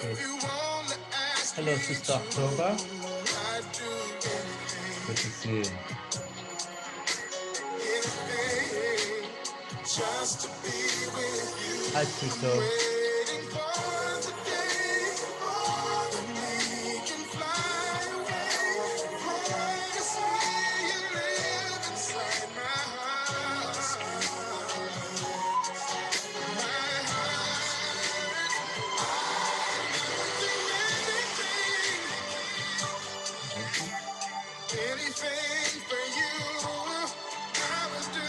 Good. Hello, Sister October. Good to see you. Hi, Tito. Anything for you, I would do.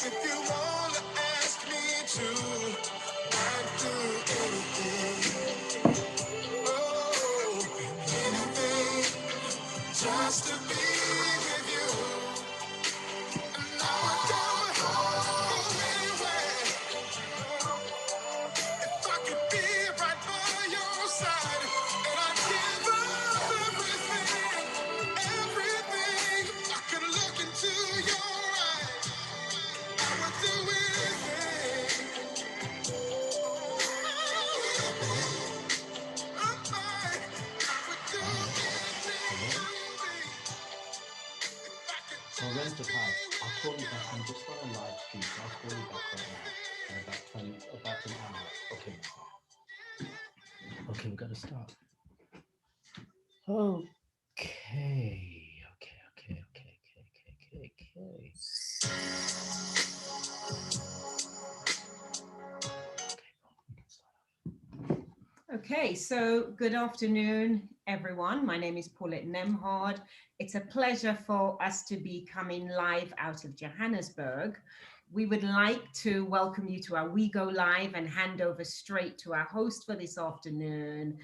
If you wanna ask me to, I'd do anything. Oh, anything just to be with you. And I would go anywhere if I could be right by your side. And I'd give up everything, everything. If I could look into your eyes, I would do anything. Well, Renter Pie, I'll call you back. I'm just on a live stream, so I'll call you back right now in about an hour. Okay. Okay, we gotta start. Okay. Okay, so good afternoon, everyone. My name is Paulette Nemhard. It's a pleasure for us to be coming live out of Johannesburg. We would like to welcome you to our WeGo Live and hand over straight to our host for this afternoon.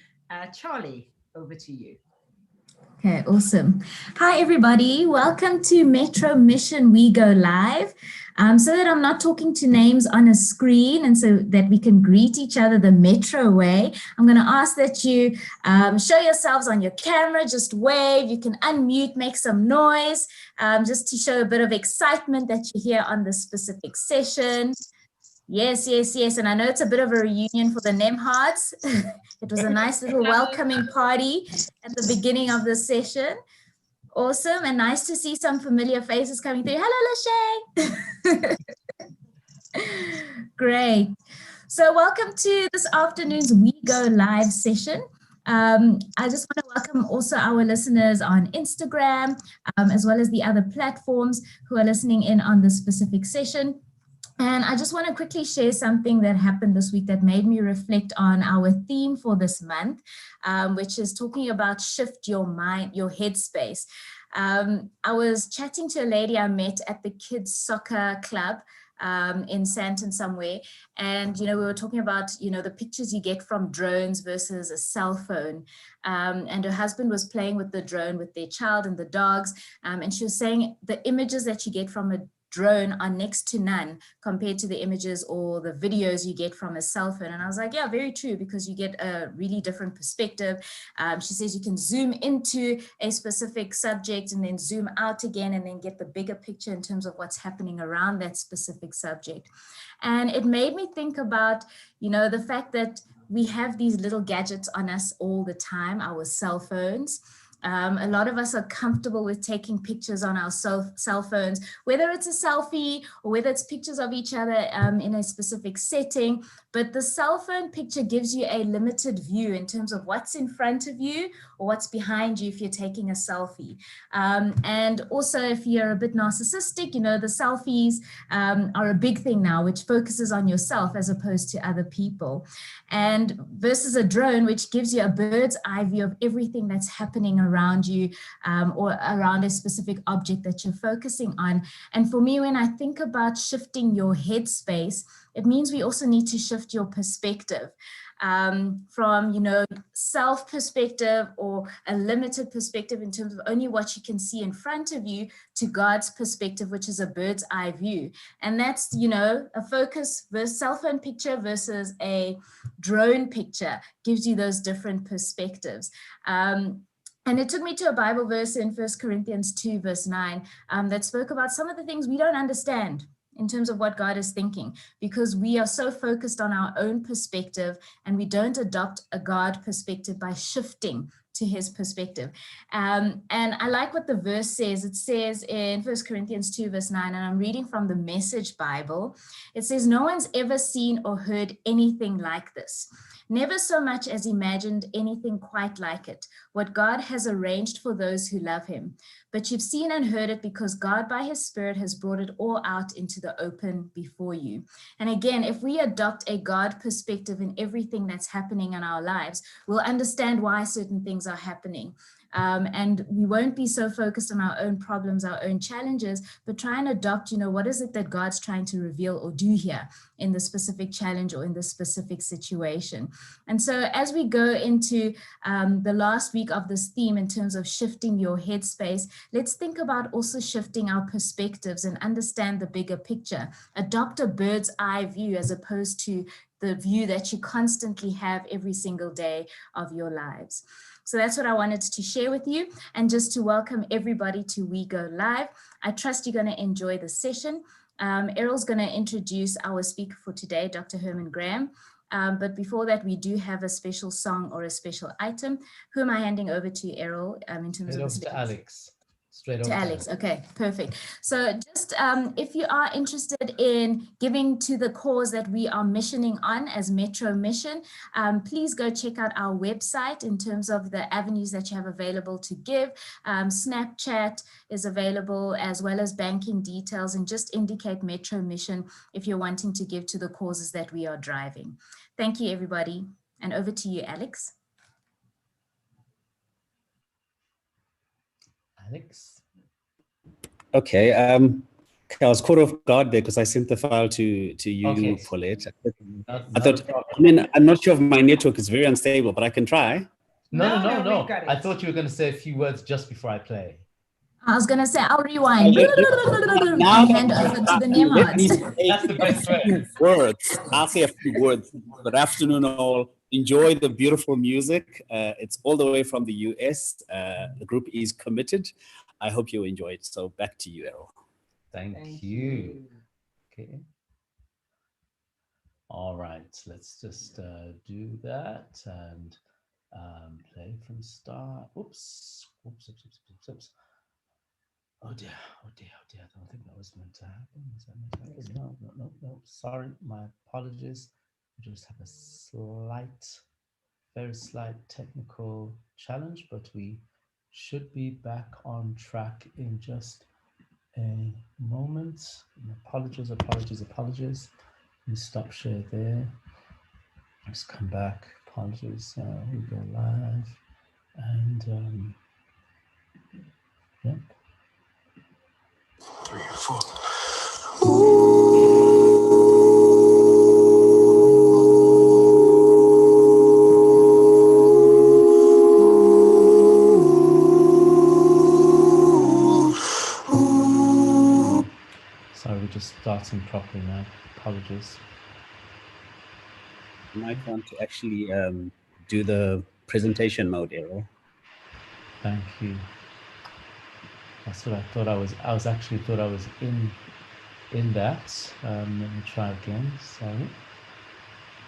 Charlie, over to you. Okay, awesome. Hi, everybody. Welcome to Metro Mission WeGo Live. So that I'm not talking to names on a screen and so that we can greet each other the Metro way, I'm going to ask that you show yourselves on your camera, just wave. You can unmute, make some noise, just to show a bit of excitement that you're here on this specific session. Yes. And I know it's a bit of a reunion for the Nemhards. It was a nice little welcoming party at the beginning of this session. Awesome, and nice to see some familiar faces coming through. Hello, Lachey. Great. So welcome to this afternoon's WeGo Live session. I just want to welcome also our listeners on Instagram, as well as the other platforms who are listening in on this specific session. And I just want to quickly share something that happened this week that made me reflect on our theme for this month, which is talking about shift your mind, your headspace. I was chatting to a lady I met at the kids soccer club in Sandton somewhere. And, we were talking about, the pictures you get from drones versus a cell phone. And her husband was playing with the drone with their child and the dogs. And she was saying the images that you get from a drone are next to none compared to the images or the videos you get from a cell phone. And I was like, yeah, very true, because you get a really different perspective. She says you can zoom into a specific subject and then zoom out again and then get the bigger picture in terms of what's happening around that specific subject. And it made me think about, the fact that we have these little gadgets on us all the time, our cell phones. A lot of us are comfortable with taking pictures on our cell phones, whether it's a selfie or whether it's pictures of each other in a specific setting. But the cell phone picture gives you a limited view in terms of what's in front of you or what's behind you if you're taking a selfie. And also, if you're a bit narcissistic, the selfies are a big thing now, which focuses on yourself as opposed to other people. And versus a drone, which gives you a bird's eye view of everything that's happening around you or around a specific object that you're focusing on. And for me, when I think about shifting your headspace, it means we also need to shift your perspective from, self perspective or a limited perspective in terms of only what you can see in front of you to God's perspective, which is a bird's eye view. And that's, a focus versus cell phone picture versus a drone picture gives you those different perspectives. And it took me to a Bible verse in 1 Corinthians 2, verse 9, that spoke about some of the things we don't understand in terms of what God is thinking, because we are so focused on our own perspective and we don't adopt a God perspective by shifting to his perspective. And I like what the verse says. It says in 1 Corinthians 2 verse 9, and I'm reading from the Message Bible. It says, no one's ever seen or heard anything like this. Never so much as imagined anything quite like it, what God has arranged for those who love him. But you've seen and heard it because God by his Spirit has brought it all out into the open before you. And again, if we adopt a God perspective in everything that's happening in our lives, we'll understand why certain things are happening. And we won't be so focused on our own problems, our own challenges, but try and adopt, what is it that God's trying to reveal or do here in the specific challenge or in the specific situation. And so as we go into the last week of this theme in terms of shifting your headspace, let's think about also shifting our perspectives and understand the bigger picture. Adopt a bird's eye view as opposed to the view that you constantly have every single day of your lives. So that's what I wanted to share with you, and just to welcome everybody to WeGo Live. I trust you're going to enjoy the session. Errol's going to introduce our speaker for today, Dr. Hermine Graham. But before that, we do have a special song or a special item. Who am I handing over to, Errol, in terms of the speakers? To Alex. Straight over to Alex. Okay, perfect. So just if you are interested in giving to the cause that we are missioning on as Metro Mission, please go check out our website in terms of the avenues that you have available to give. Snapchat is available, as well as banking details, and just indicate Metro Mission if you're wanting to give to the causes that we are driving. Thank you, everybody. And over to you, Alex. Alex. Okay. I was caught off guard there because I sent the file to you, Okay. Paulette. I thought, I'm not sure if my network is very unstable, but I can try. No. we've got it. I thought you were going to say a few words just before I play. I was going to say, I'll rewind Now and hand over to the Nemhards. That's the best way. Words. I'll say a few words. Good afternoon, all. Enjoy the beautiful music. It's all the way from the US. The group is committed. I hope you enjoy it. So back to you, Errol. Thank you. Okay. All right. Let's just do that and play from start. Oops. Oh dear. I don't think that was meant to happen. Was that meant to happen? No. Sorry. My apologies. We just have a very slight technical challenge, but we should be back on track in just a moment. Apologies. Let me stop share there. Let's come back. Apologies. We go live. And yep. 3, 4. Sorry, we're just starting properly now. Apologies. You might want to actually do the presentation mode, Errol. Thank you. That's what I thought I was. I actually thought I was in that. Let me try again. Sorry.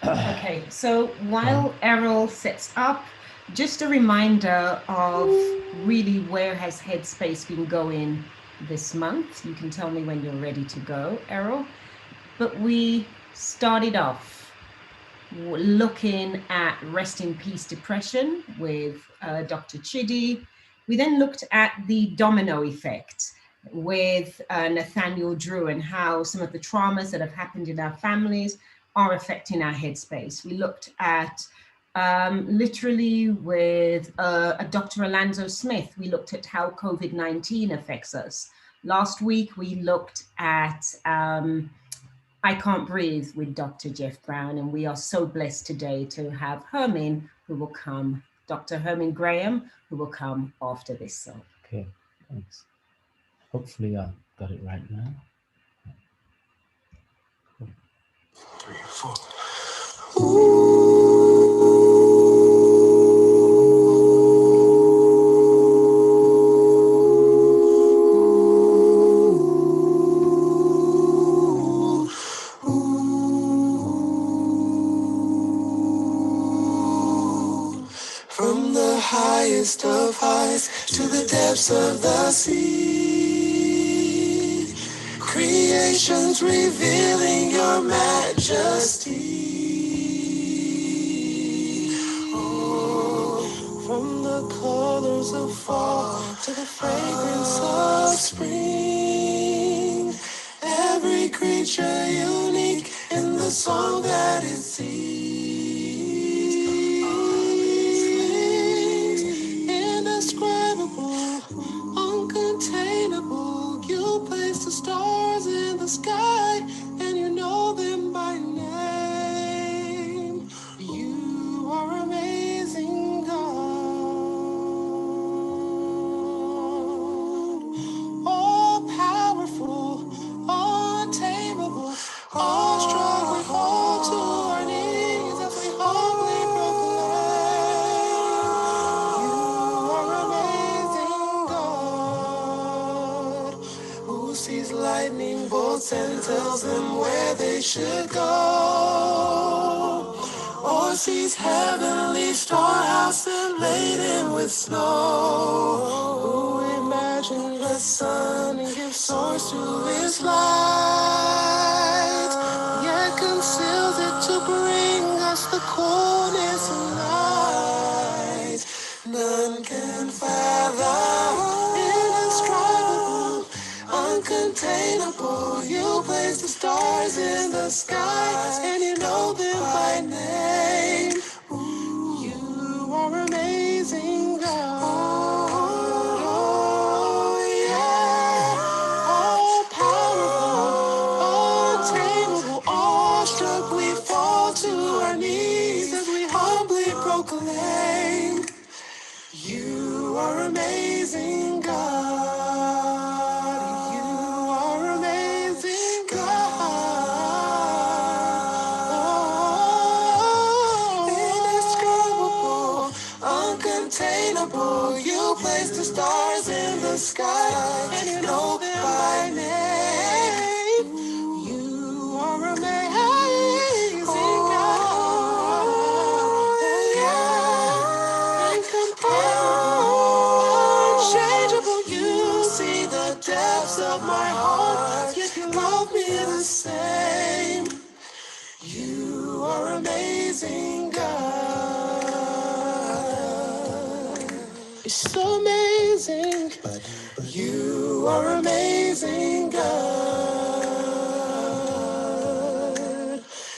Okay, so while Errol sets up, just a reminder of really where has Headspace been going this month. You can tell me when you're ready to go, Errol. But we started off looking at rest in peace depression with Dr. Chidi. We then looked at the domino effect with Nathaniel Drew and how some of the traumas that have happened in our families are affecting our headspace. We looked at literally with Dr. Alonzo Smith, we looked at how COVID-19 affects us. Last week, we looked at I Can't Breathe with Dr. Jeff Brown, and we are so blessed today to have Hermine, who will come, Dr. Hermine Graham, who will come after this song. Okay, thanks. Hopefully I got it right now. 3, 4. highest of highs to the depths of the sea. Creation's revealing your majesty. Oh, from the colors of fall to the fragrance of spring, every creature unique in the song that it sings. Indescribable, uncontainable, you place the stars in the sky and you know them by name. You are amazing, God. All powerful, untamable, awestruck, we fall to our knees as we humbly proclaim. You are amazing, God, who sees lightning bolts and tells them where they should go, or sees heavenly storehouse laden with snow, who imagined the sun and gives source to its light, yet conceals it to bring us the coolness and light. None can fathom, indescribable, uncontainable. You place the stars in the sky and you know them by name. You are amazing, God. Oh, yeah. All powerful, untamable, awestruck, we fall to our knees as we humbly proclaim. You are amazing, God. You are amazing, God. Indescribable, uncontainable. You place the stars in the sky and you know them by name. You are amazing, God. Yeah. Incomparable, unchangeable. You see the depths of my heart, yet you love me the same. You are amazing, God. You're so amazing. You are amazing, God.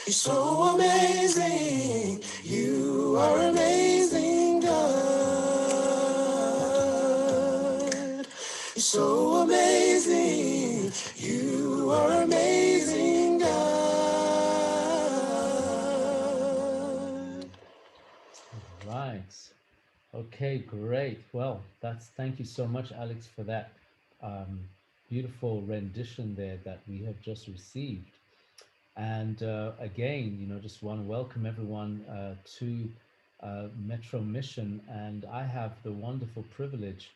You're so amazing. You are amazing, God. You're so amazing. You are amazing, God. Right. Okay, great. Well, thank you so much, Alex, for that beautiful rendition there that we have just received. And again, just want to welcome everyone to Metro Mission. And I have the wonderful privilege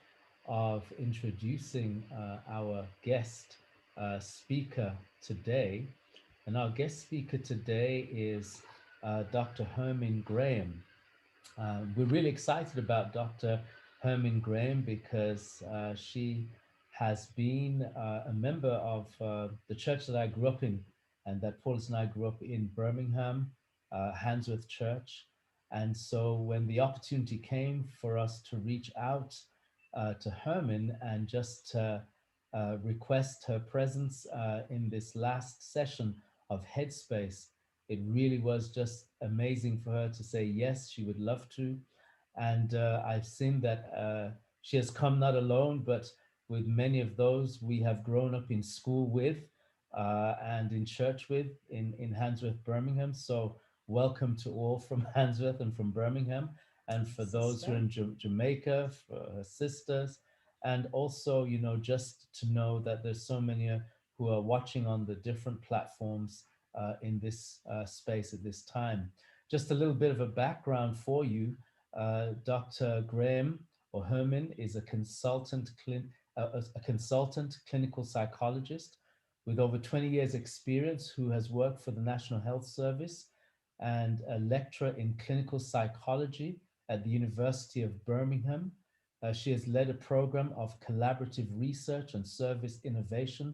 of introducing our guest speaker today. And our guest speaker today is Dr. Hermine Graham. We're really excited about Dr. Hermine Graham because she has been a member of the church that I grew up in, and that Paulus and I grew up in Birmingham, Handsworth Church. And so when the opportunity came for us to reach out to Hermine and just request her presence in this last session of Headspace, it really was just amazing for her to say yes, she would love to. And I've seen that she has come not alone, but with many of those we have grown up in school with and in church with in Handsworth, Birmingham. So welcome to all from Handsworth and from Birmingham. And for those who are in Jamaica, for her sisters, and also, just to know that there's so many who are watching on the different platforms in this space at this time. Just a little bit of a background for you. Dr. Graham or Hermine is a consultant clinical psychologist with over 20 years experience who has worked for the National Health Service and a lecturer in clinical psychology at the University of Birmingham. She has led a program of collaborative research and service innovation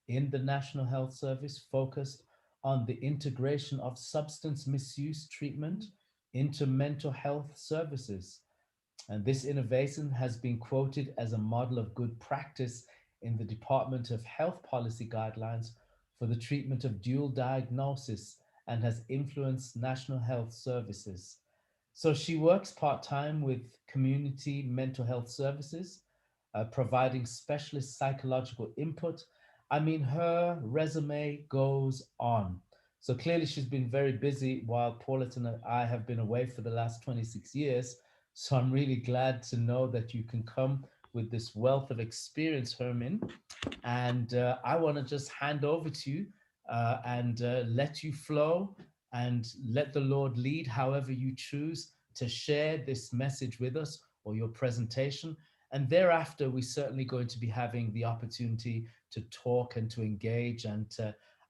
in the National Health Service focused on the integration of substance misuse treatment into mental health services. And this innovation has been quoted as a model of good practice in the Department of Health Policy guidelines for the treatment of dual diagnosis and has influenced national health services. So she works part-time with community mental health services, providing specialist psychological input. I mean, her resume goes on. So clearly she's been very busy while Paulette and I have been away for the last 26 years. So I'm really glad to know that you can come with this wealth of experience, Hermine. And I want to just hand over to you and let you flow and let the Lord lead however you choose to share this message with us or your presentation. And thereafter, we're certainly going to be having the opportunity to talk and to engage. And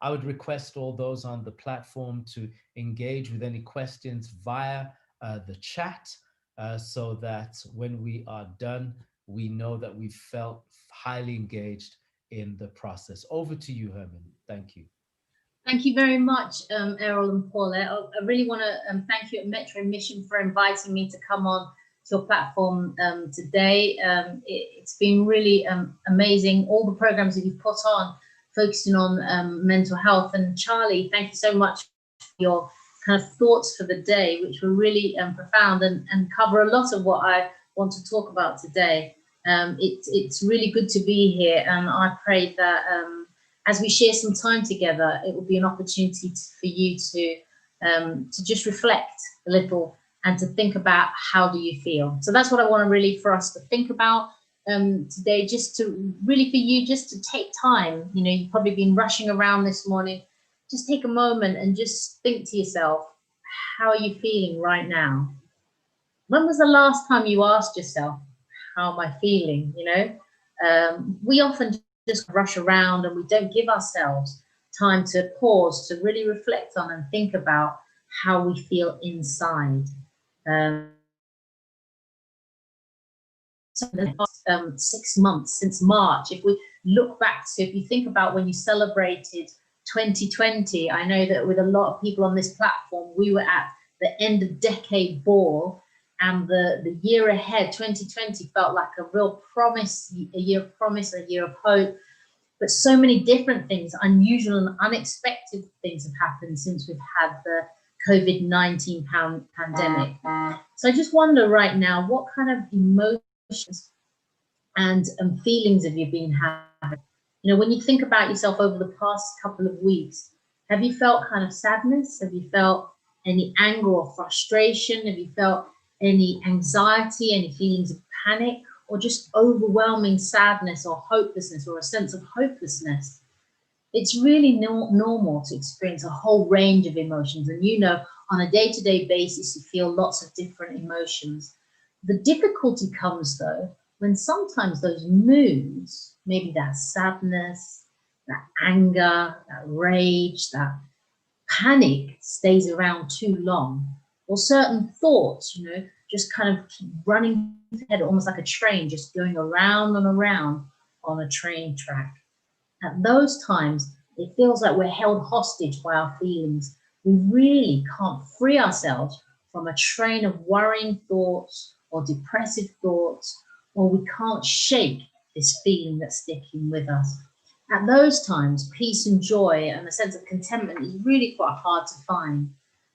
I would request all those on the platform to engage with any questions via the chat so that when we are done, we know that we've felt highly engaged in the process. Over to you, Hermine. Thank you. Thank you very much, Errol and Paula. I really want to thank you at Metro Mission for inviting me to come on to your platform today. It's been really amazing, all the programs that you've put on, focusing on mental health. And Charlie, thank you so much for your kind of thoughts for the day, which were really profound and cover a lot of what I want to talk about today. It's really good to be here, and I pray that as we share some time together, it will be an opportunity for you to just reflect a little and to think about how do you feel. So that's what I want to really for us to think about today, just to really for you just to take time. You know, you've probably been rushing around this morning. Just take a moment and just think to yourself, how are you feeling right now? When was the last time you asked yourself, how am I feeling? You know, we often just rush around and we don't give ourselves time to pause, to really reflect on and think about how we feel inside. So the last 6 months since March, if we look back to, if you think about when you celebrated 2020, I know that with a lot of people on this platform, we were at the end of decade ball, and the year ahead, 2020, felt like a real promise, a year of promise, a year of hope. But so many different things, unusual and unexpected things have happened since we've had the COVID-19 pandemic. So I just wonder right now, what kind of emotions and feelings have you been having? You know, when you think about yourself over the past couple of weeks, have you felt kind of sadness? Have you felt any anger or frustration? Have you felt any anxiety, any feelings of panic, or just overwhelming sadness or hopelessness or a sense of hopelessness? It's really normal to experience a whole range of emotions. And you know, on a day-to-day basis, you feel lots of different emotions. The difficulty comes though, when sometimes those moods, maybe that sadness, that anger, that rage, that panic stays around too long, or certain thoughts, you know, just kind of keep running ahead, almost like a train, just going around and around on a train track. At those times, it feels like we're held hostage by our feelings. We really can't free ourselves from a train of worrying thoughts or depressive thoughts, or we can't shake this feeling that's sticking with us. At those times, peace and joy and a sense of contentment is really quite hard to find.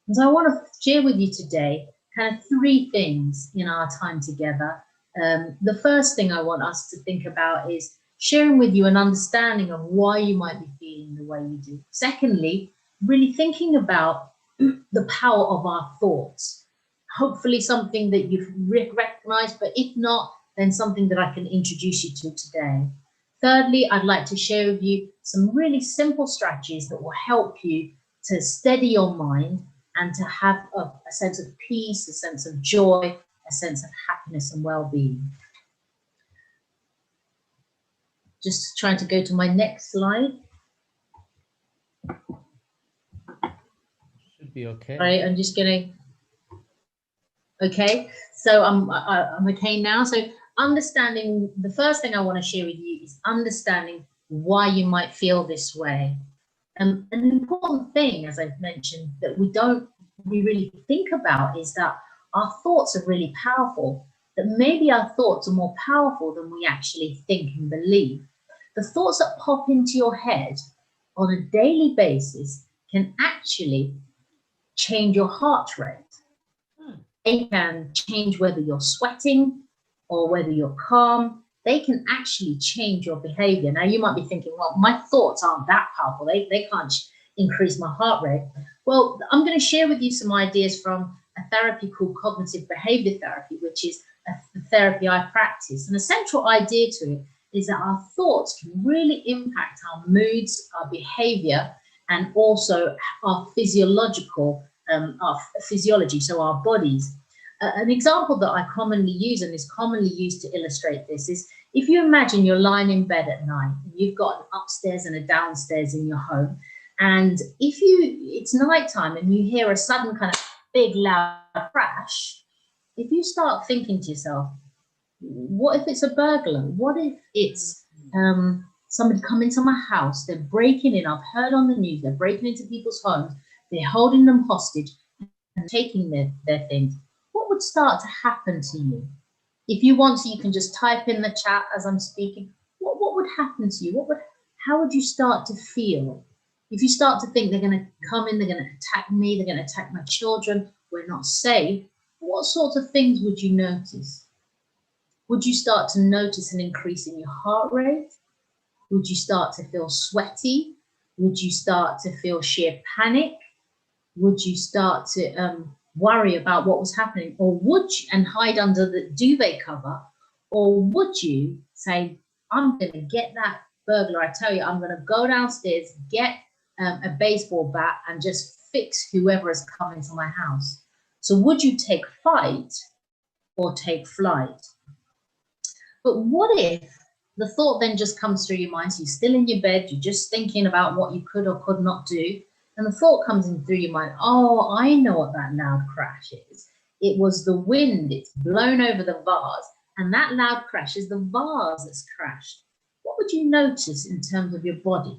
And so I want to share with you today kind of 3 things in our time together. The first thing I want us to think about is sharing with you an understanding of why you might be feeling the way you do. Secondly, really thinking about the power of our thoughts. Hopefully something that you've recognized, but if not, then something that I can introduce you to today. Thirdly, I'd like to share with you some really simple strategies that will help you to steady your mind and to have a sense of peace, a sense of joy, a sense of happiness and well-being. Just trying to go to my next slide. Should be okay. All right, I'm just going to. Okay, so I'm okay now. So understanding, the first thing I want to share with you is understanding why you might feel this way. An important thing, as I've mentioned, that we really think about is that our thoughts are really powerful, that maybe our thoughts are more powerful than we actually think and believe. The thoughts that pop into your head on a daily basis can actually change your heart rate. They can change whether you're sweating or whether you're calm. They can actually change your behavior. Now, you might be thinking, well, my thoughts aren't that powerful. They can't increase my heart rate. Well, I'm going to share with you some ideas from a therapy called cognitive behavior therapy, which is a therapy I practice. And a central idea to it is that our thoughts can really impact our moods, our behavior, and also our physiology, so our bodies. An example that I commonly use and is commonly used to illustrate this is if you imagine you're lying in bed at night and you've got an upstairs and a downstairs in your home, and it's nighttime and you hear a sudden kind of big loud crash, if you start thinking to yourself, what if it's a burglar? What if it's somebody come into my house, they're breaking in, I've heard on the news, they're breaking into people's homes, they're holding them hostage and taking their things. What would start to happen to you? If you want to, you can just type in the chat as I'm speaking. What would happen to you? How would you start to feel? If you start to think they're going to come in, they're going to attack me, they're going to attack my children, we're not safe, what sort of things would you notice? Would you start to notice an increase in your heart rate? Would you start to feel sweaty? Would you start to feel sheer panic? Would you start to worry about what was happening? Or would you, and hide under the duvet cover? Or would you say, I'm going to get that burglar, I tell you, I'm going to go downstairs, get a baseball bat and just fix whoever has come into my house? So would you take fight or take flight? But what if the thought then just comes through your mind, so you're still in your bed, you're just thinking about what you could or could not do, and the thought comes in through your mind, oh, I know what that loud crash is. It was the wind, it's blown over the vase, and that loud crash is the vase that's crashed. What would you notice in terms of your body?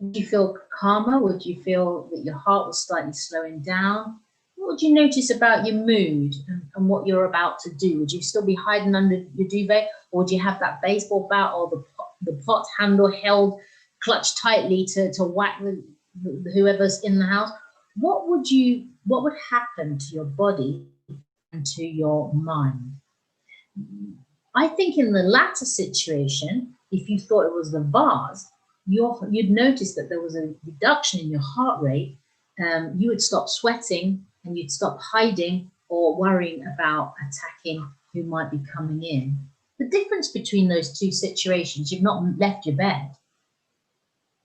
Would you feel calmer? Would you feel that your heart was slightly slowing down? What would you notice about your mood and what you're about to do? Would you still be hiding under your duvet, or would you have that baseball bat or the pot handle held clutched tightly to whack whoever's in the house? What would happen to your body and to your mind? I think in the latter situation, if you thought it was the vase, you'd notice that there was a reduction in your heart rate. You would stop sweating and you'd stop hiding or worrying about attacking who might be coming in. The difference between those two situations, you've not left your bed,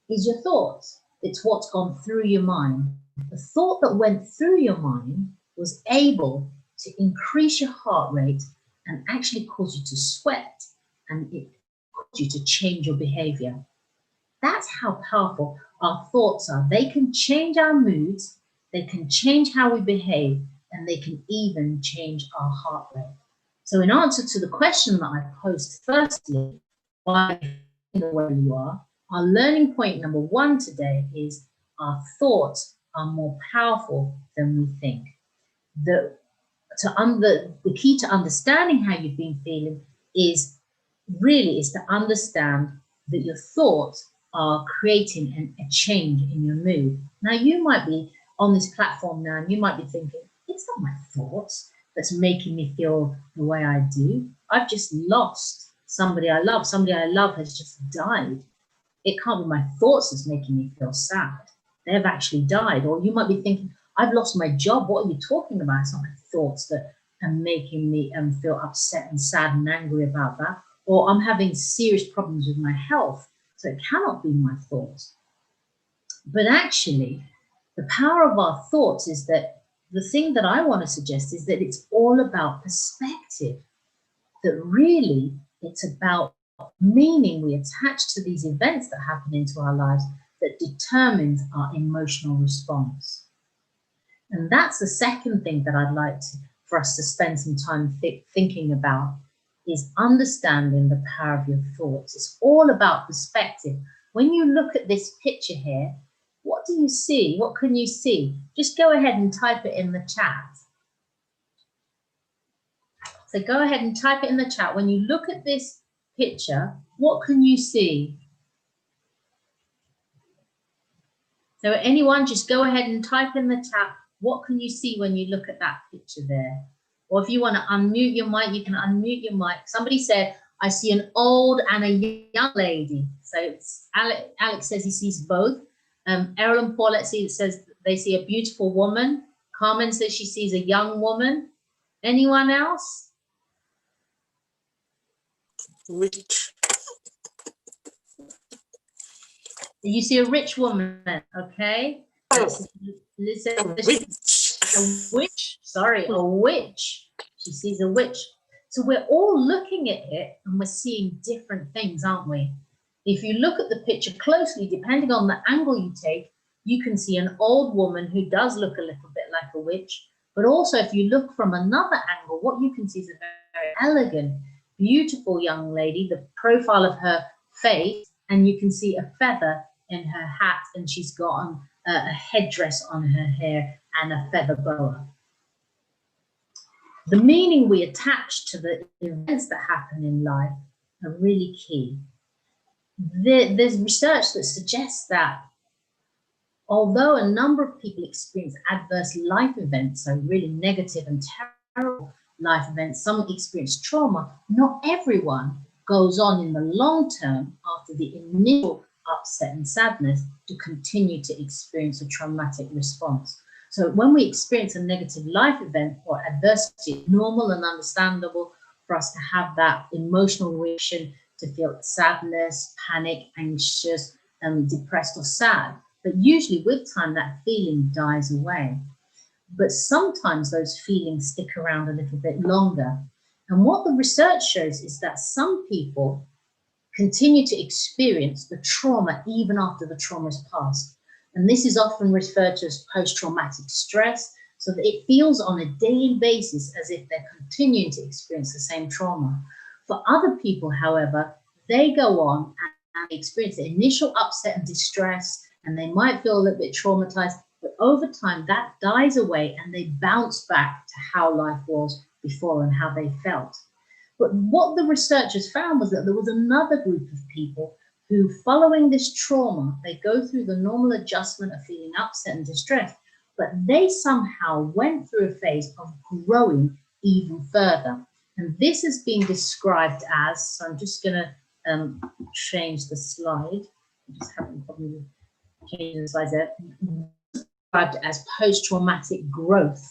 is your thoughts. It's what's gone through your mind. The thought that went through your mind was able to increase your heart rate and actually cause you to sweat, and it caused you to change your behavior. That's how powerful our thoughts are. They can change our moods, they can change how we behave, and they can even change our heart rate. So in answer to the question that I posed firstly, why the way you are, our learning point number one today is our thoughts are more powerful than we think. The key to understanding how you've been feeling is to understand that your thoughts are creating a change in your mood. Now, you might be on this platform now and you might be thinking, it's not my thoughts that's making me feel the way I do. I've just lost somebody I love. Somebody I love has just died. It can't be my thoughts that's making me feel sad. They have actually died. Or you might be thinking, I've lost my job. What are you talking about? It's not my thoughts that are making me feel upset and sad and angry about that. Or I'm having serious problems with my health. So it cannot be my thoughts. But actually, the power of our thoughts is that the thing that I want to suggest is that it's all about perspective. That really it's about meaning we attach to these events that happen into our lives that determines our emotional response. And that's the second thing that I'd like for us to spend some time thinking about, is understanding the power of your thoughts. It's all about perspective. When you look at this picture here, what do you see? What can you see? Just go ahead and type it in the chat. So go ahead and type it in the chat. When you look at this picture, what can you see? So anyone, just go ahead and type in the chat, what can you see when you look at that picture there? Or if you want to unmute your mic, you can unmute your mic. Somebody said, I see an old and a young lady. So it's Alex says he sees both. Errol and Paulette says they see a beautiful woman. Carmen says she sees a young woman. Anyone else? Rich. You see a rich woman, okay? Listen, a witch. Sorry, a witch. She sees a witch. So we're all looking at it and we're seeing different things, aren't we? If you look at the picture closely, depending on the angle you take, you can see an old woman who does look a little bit like a witch. But also, if you look from another angle, what you can see is a very elegant, beautiful young lady, the profile of her face, and you can see a feather in her hat, and she's got on a headdress on her hair and a feather boa. The meaning we attach to the events that happen in life are really key. There's research that suggests that although a number of people experience adverse life events, so really negative and terrible life events, some experience trauma, not everyone goes on in the long term after the initial upset and sadness to continue to experience a traumatic response. So when we experience a negative life event or adversity, it's normal and understandable for us to have that emotional reaction, to feel sadness, panic, anxious, depressed or sad. But usually with time, that feeling dies away. But sometimes those feelings stick around a little bit longer. And what the research shows is that some people continue to experience the trauma even after the trauma is past. And this is often referred to as post-traumatic stress, so that it feels on a daily basis as if they're continuing to experience the same trauma. For other people, however, they go on and experience the initial upset and distress, and they might feel a little bit traumatized, but over time that dies away and they bounce back to how life was before and how they felt. But what the researchers found was that there was another group of people who, following this trauma, they go through the normal adjustment of feeling upset and distressed, but they somehow went through a phase of growing even further. And this is being described as, so I'm just going to change the slide. I'm just having a problem with changing the slides there. Described as post-traumatic growth.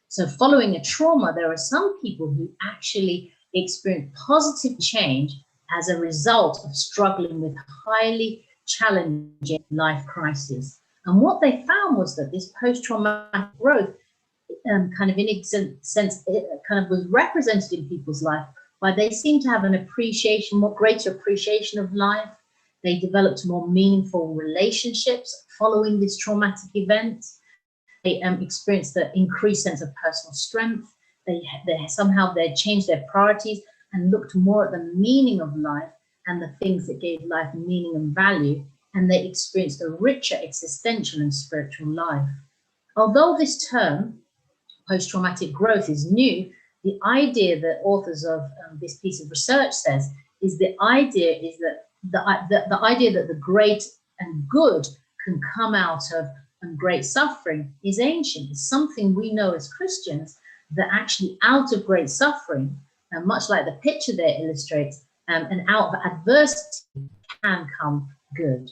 So following a trauma, there are some people who actually experience positive change as a result of struggling with highly challenging life crises. And what they found was that this post-traumatic growth kind of in a sense, it kind of was represented in people's life by they seemed to have an appreciation, more greater appreciation of life. They developed more meaningful relationships following this traumatic event. They experienced the increased sense of personal strength. They somehow changed their priorities and looked more at the meaning of life and the things that gave life meaning and value, and they experienced a richer existential and spiritual life. Although this term, post-traumatic growth, is new, the idea that authors of this piece of research says is the idea that the great and good can come out of great suffering is ancient. It's something we know as Christians, that actually out of great suffering, and much like the picture there illustrates, and out of adversity can come good.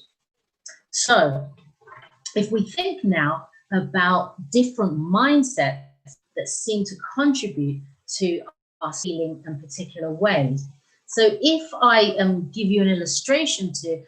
So if we think now about different mindsets that seem to contribute to our healing in particular ways. So if I give you an illustration to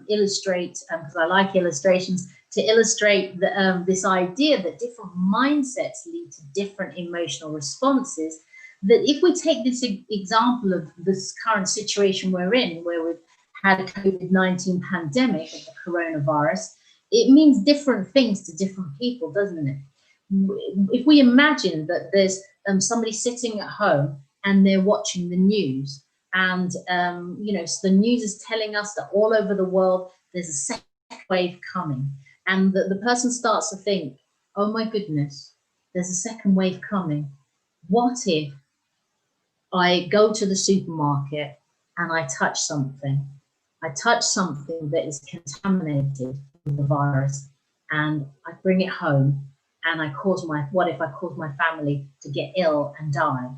illustrate, because I like illustrations, to illustrate this idea that different mindsets lead to different emotional responses, that if we take this example of this current situation we're in, where we've had a COVID-19 pandemic of the coronavirus, it means different things to different people, doesn't it? if we imagine that there's somebody sitting at home and they're watching the news, and you know, so the news is telling us that all over the world there's a second wave coming, and the person starts to think, oh my goodness, there's a second wave coming. What if I go to the supermarket and I touch something? I touch something that is contaminated with the virus, and I bring it home, and what if I cause my family to get ill and die?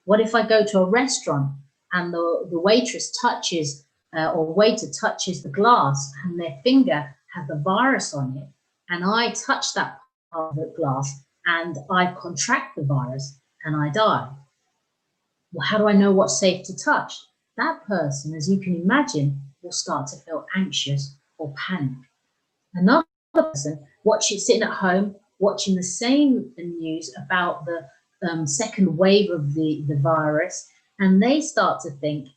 What if I go to a restaurant and the waitress touches or waiter touches the glass and their finger has the virus on it, and I touch that part of the glass and I contract the virus and I die? Well, how do I know what's safe to touch? That person, as you can imagine, will start to feel anxious or panic. Another person sitting at home watching the same news about the second wave of the virus, and they start to think,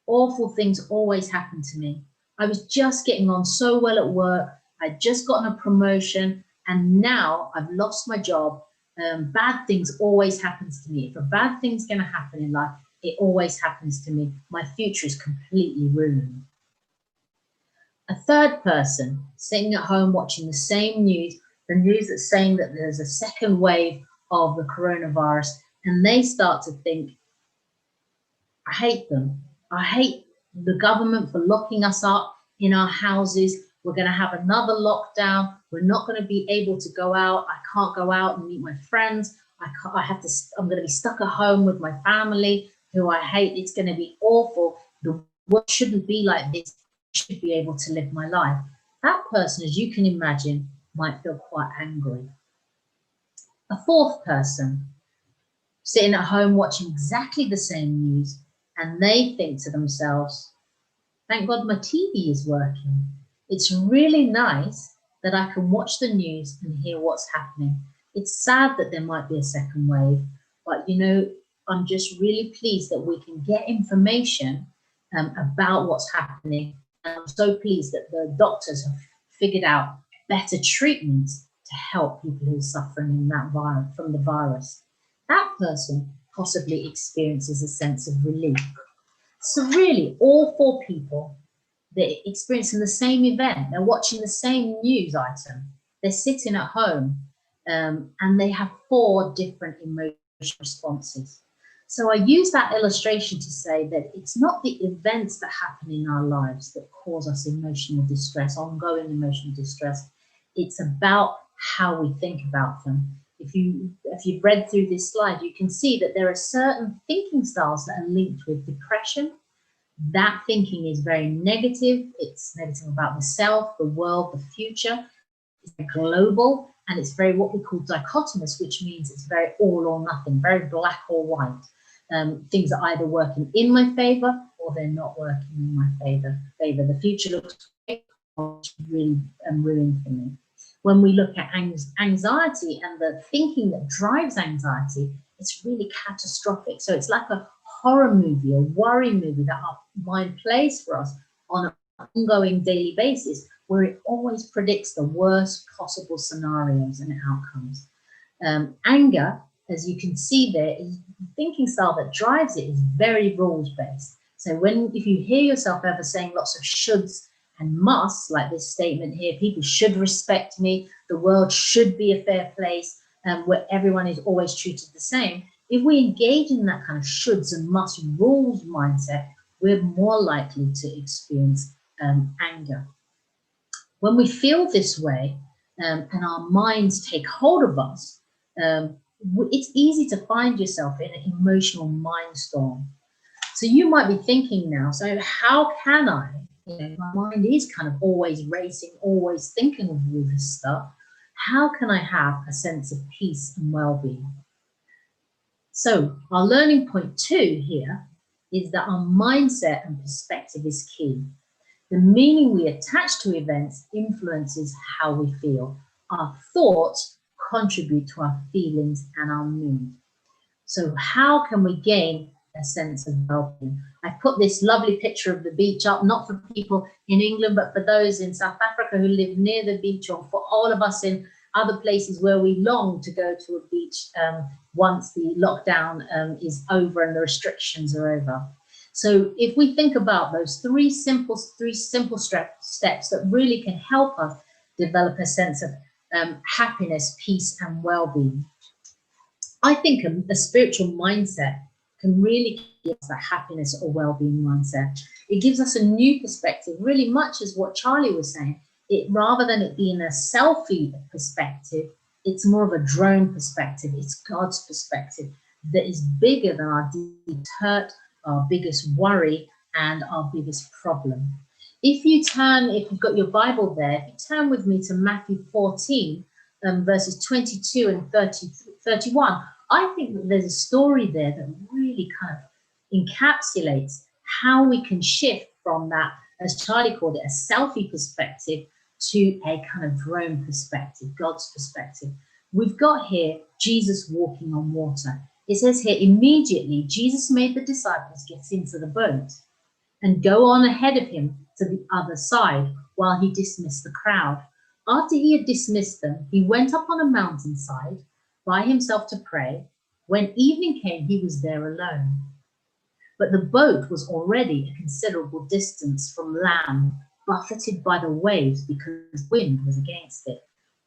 awful things always happen to me. I was just getting on so well at work. I'd just gotten a promotion, and now I've lost my job. Bad things always happens to me. If a bad thing's going to happen in life, it always happens to me. My future is completely ruined. A third person sitting at home watching the same news, the news that's saying that there's a second wave of the coronavirus, and they start to think, I hate them. I hate the government for locking us up in our houses. We're going to have another lockdown. We're not going to be able to go out. I can't go out and meet my friends. I'm going to be stuck at home with my family, who I hate. It's going to be awful. The world shouldn't be like this. I should be able to live my life. That person, as you can imagine, might feel quite angry. A fourth person sitting at home watching exactly the same news, and they think to themselves, thank God my TV is working. It's really nice that I can watch the news and hear what's happening. It's sad that there might be a second wave, but you know, I'm just really pleased that we can get information about what's happening. And I'm so pleased that the doctors have figured out better treatments to help people who are suffering in that from the virus. That person possibly experiences a sense of relief. So really, all four people, they're experiencing the same event. They're watching the same news item. They're sitting at home, and they have four different emotional responses. So I use that illustration to say that it's not the events that happen in our lives that cause us emotional distress, ongoing emotional distress. It's about how we think about them. If you've read through this slide, you can see that there are certain thinking styles that are linked with depression. That thinking is very negative. It's negative about the self, the world, the future. It's global, and it's very what we call dichotomous, which means it's very all or nothing, very black or white. Things are either working in my favor or they're not working in my favor. The future looks great or it's really ruined for me. When we look at anxiety and the thinking that drives anxiety, it's really catastrophic. So it's like a horror movie, a worry movie that our mind plays for us on an ongoing daily basis, where it always predicts the worst possible scenarios and outcomes. Anger, as you can see there, is the thinking style that drives it is very rules-based. So if you hear yourself ever saying lots of shoulds and musts, like this statement here, people should respect me, the world should be a fair place, where everyone is always treated the same. If we engage in that kind of shoulds and musts rules mindset, we're more likely to experience anger. When we feel this way and our minds take hold of us, it's easy to find yourself in an emotional mindstorm. So you might be thinking now, so how can I, my mind is kind of always racing, always thinking of all this stuff. How can I have a sense of peace and well-being? So our learning point 2 here is that our mindset and perspective is key. The meaning we attach to events influences how we feel. Our thoughts contribute to our feelings and our mood. So how can we gain a sense of well-being? I put this lovely picture of the beach up, not for people in England, but for those in South Africa who live near the beach, or for all of us in other places where we long to go to a beach once the lockdown is over and the restrictions are over. So if we think about those three simple steps that really can help us develop a sense of happiness, peace, and well-being, I think a spiritual mindset can really give us that happiness or well-being mindset. It gives us a new perspective, really much as what Charlie was saying. Rather than it being a selfie perspective, it's more of a drone perspective. It's God's perspective that is bigger than our deepest hurt, our biggest worry, and our biggest problem. If you've got your Bible there, if you turn with me to Matthew 14, verses 22 and 31, I think that there's a story there that really kind of encapsulates how we can shift from that, as Charlie called it, a selfie perspective to a kind of drone perspective, God's perspective. We've got here Jesus walking on water. It says here, immediately Jesus made the disciples get into the boat and go on ahead of him to the other side while he dismissed the crowd. After he had dismissed them, he went up on a mountainside by himself to pray. When evening came, he was there alone. But the boat was already a considerable distance from land, buffeted by the waves because the wind was against it.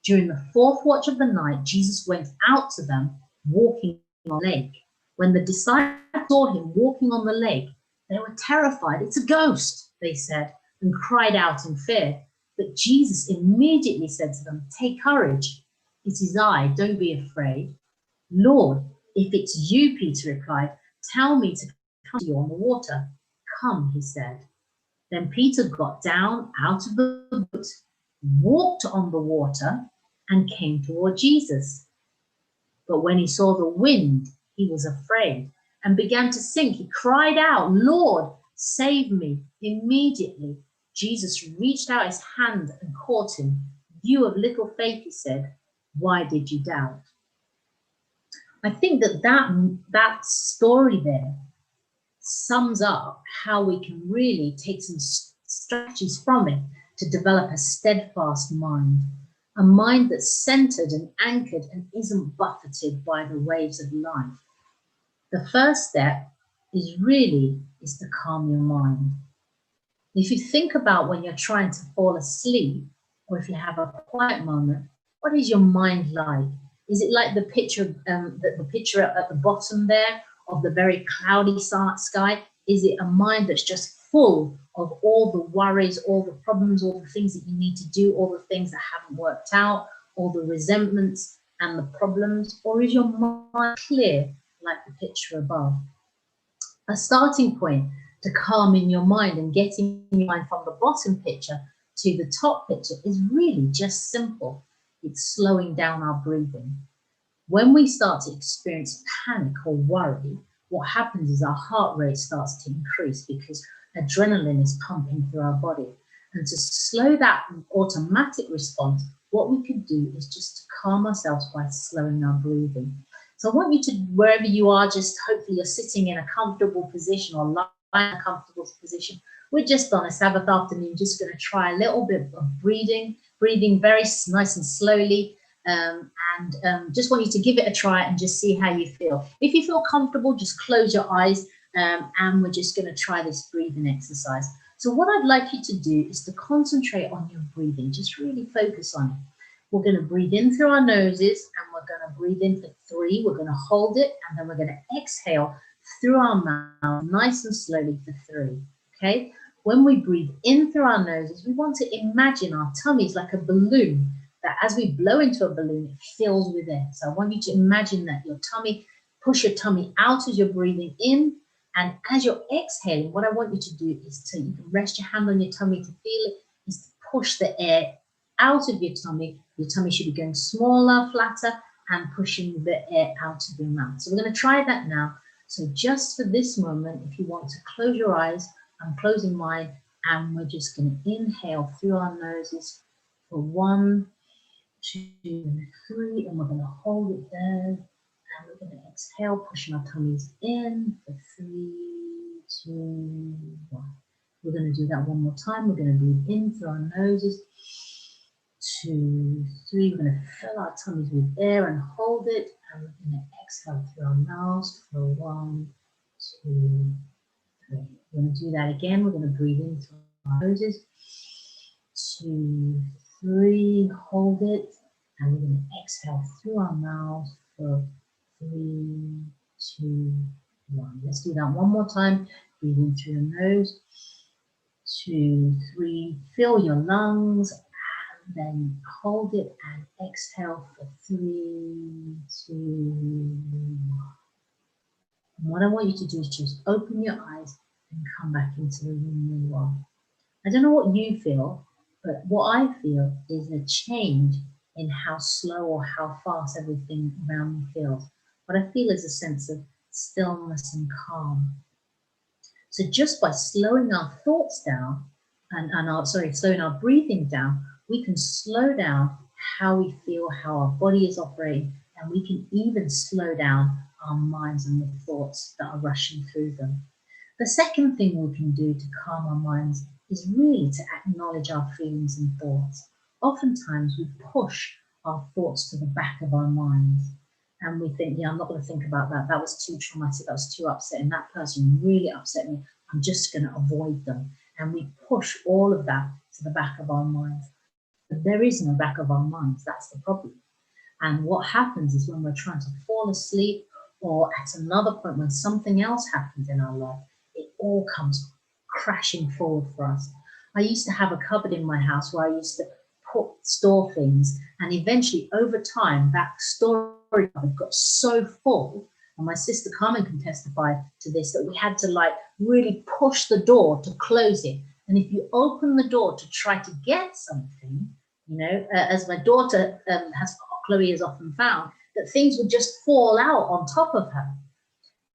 During the fourth watch of the night, Jesus went out to them, walking on the lake. When the disciples saw him walking on the lake, they were terrified. "It's a ghost," they said, and cried out in fear. But Jesus immediately said to them, "Take courage. It is I. Don't be afraid." "Lord, if it's you," Peter replied, "tell me to come to you on the water." "Come," he said. Then Peter got down out of the boat, walked on the water, and came toward Jesus. But when he saw the wind, he was afraid and began to sink. He cried out, "Lord, save me." Immediately, Jesus reached out his hand and caught him. "You of little faith," he said, "why did you doubt?" I think that story there sums up how we can really take some strategies from it to develop a steadfast mind, a mind that's centered and anchored and isn't buffeted by the waves of life. The first step is to calm your mind. If you think about when you're trying to fall asleep, or if you have a quiet moment, what is your mind like? Is it like the picture at the bottom there of the very cloudy sky? Is it a mind that's just full of all the worries, all the problems, all the things that you need to do, all the things that haven't worked out, all the resentments and the problems? Or is your mind clear like the picture above? A starting point to calming your mind and getting your mind from the bottom picture to the top picture is really just simple. It's slowing down our breathing. When we start to experience panic or worry, what happens is our heart rate starts to increase because adrenaline is pumping through our body. And to slow that automatic response, what we can do is just to calm ourselves by slowing our breathing. So I want you to, wherever you are, just hopefully you're sitting in a comfortable position or lying in a comfortable position. We're just on a Sabbath afternoon, just going to try a little bit of breathing very nice and slowly. Just want you to give it a try and just see how you feel. If you feel comfortable, just close your eyes and we're just going to try this breathing exercise. So what I'd like you to do is to concentrate on your breathing. Just really focus on it. We're going to breathe in through our noses and we're going to breathe in for 3. We're going to hold it and then we're going to exhale through our mouth nice and slowly for 3. Okay? When we breathe in through our noses, we want to imagine our tummies like a balloon, that as we blow into a balloon, it fills with air. So I want you to imagine that your tummy, push your tummy out as you're breathing in, and as you're exhaling, what I want you to do is to, you can rest your hand on your tummy to feel it, is to push the air out of your tummy. Your tummy should be going smaller, flatter, and pushing the air out of your mouth. So we're going to try that now. So just for this moment, if you want to close your eyes, I'm closing mine, and we're just going to inhale through our noses for 1, 2, 3, and we're going to hold it there, and we're going to exhale, pushing our tummies in for 3, 2, 1. We're going to do that one more time. We're going to breathe in through our noses, 2, 3. We're going to fill our tummies with air and hold it. And we're going to exhale through our mouths for 1, 2, 3. We're going to do that again. We're going to breathe in through our noses. 2, 3. Hold it. And we're going to exhale through our mouths for 3, 2, 1. Let's do that one more time. Breathe in through your nose. 2, 3. Fill your lungs. And then hold it and exhale for 3, 2, 1. And what I want you to do is just open your eyes and come back into the room where you are. I don't know what you feel, but what I feel is a change in how slow or how fast everything around me feels. What I feel is a sense of stillness and calm. So just by slowing our thoughts down slowing our breathing down, we can slow down how we feel, how our body is operating, and we can even slow down our minds and the thoughts that are rushing through them. The second thing we can do to calm our minds is really to acknowledge our feelings and thoughts. Oftentimes we push our thoughts to the back of our minds and we think, yeah, I'm not going to think about that. That was too traumatic. That was too upsetting. That person really upset me. I'm just going to avoid them. And we push all of that to the back of our minds. But there is no back of our minds. That's the problem. And what happens is when we're trying to fall asleep or at another point when something else happens in our life, it all comes crashing forward for us. I used to have a cupboard in my house where I used to store things, and eventually over time that storage cupboard got so full, and my sister Carmen can testify to this, that we had to like really push the door to close it. And if you open the door to try to get something, you know, as my daughter Chloe has often found, that things would just fall out on top of her.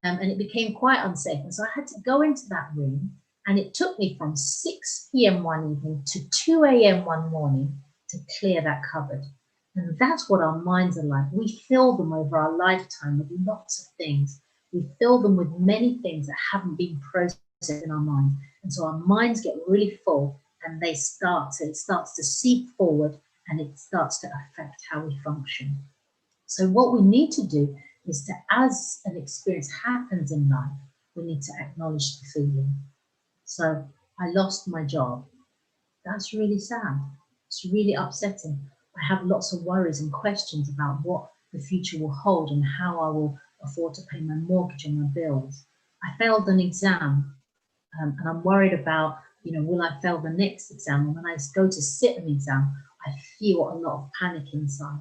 And it became quite unsafe. And so I had to go into that room, and it took me from 6 p.m. one evening to 2 a.m. one morning to clear that cupboard. And that's what our minds are like. We fill them over our lifetime with lots of things. We fill them with many things that haven't been processed in our minds. And so our minds get really full, and it starts to seep forward, and it starts to affect how we function. So what we need to do is to, as an experience happens in life, we need to acknowledge the feeling. So I lost my job. That's really sad. It's really upsetting. I have lots of worries and questions about what the future will hold and how I will afford to pay my mortgage and my bills. I failed an exam, and I'm worried about, you know, will I fail the next exam? And when I go to sit an exam, I feel a lot of panic inside.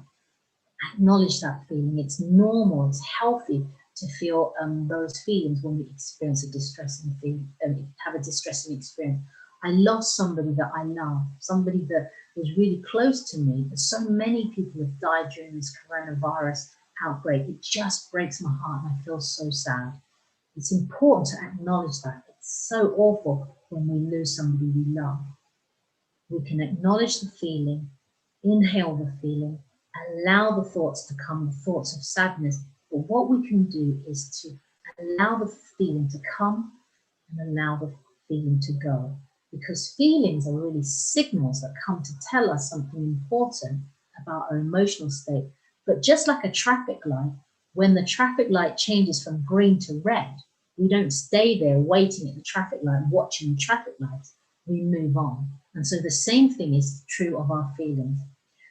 Acknowledge that feeling. It's normal, it's healthy to feel those feelings when we experience a distressing feeling, have a distressing experience. I lost somebody that I love, somebody that was really close to me. But so many people have died during this coronavirus outbreak. It just breaks my heart, and I feel so sad. It's important to acknowledge that. It's so awful when we lose somebody we love. We can acknowledge the feeling, inhale the feeling, allow the thoughts to come, the thoughts of sadness. But what we can do is to allow the feeling to come and allow the feeling to go. Because feelings are really signals that come to tell us something important about our emotional state. But just like a traffic light, when the traffic light changes from green to red, we don't stay there waiting at the traffic light, watching the traffic lights. We move on. And so the same thing is true of our feelings.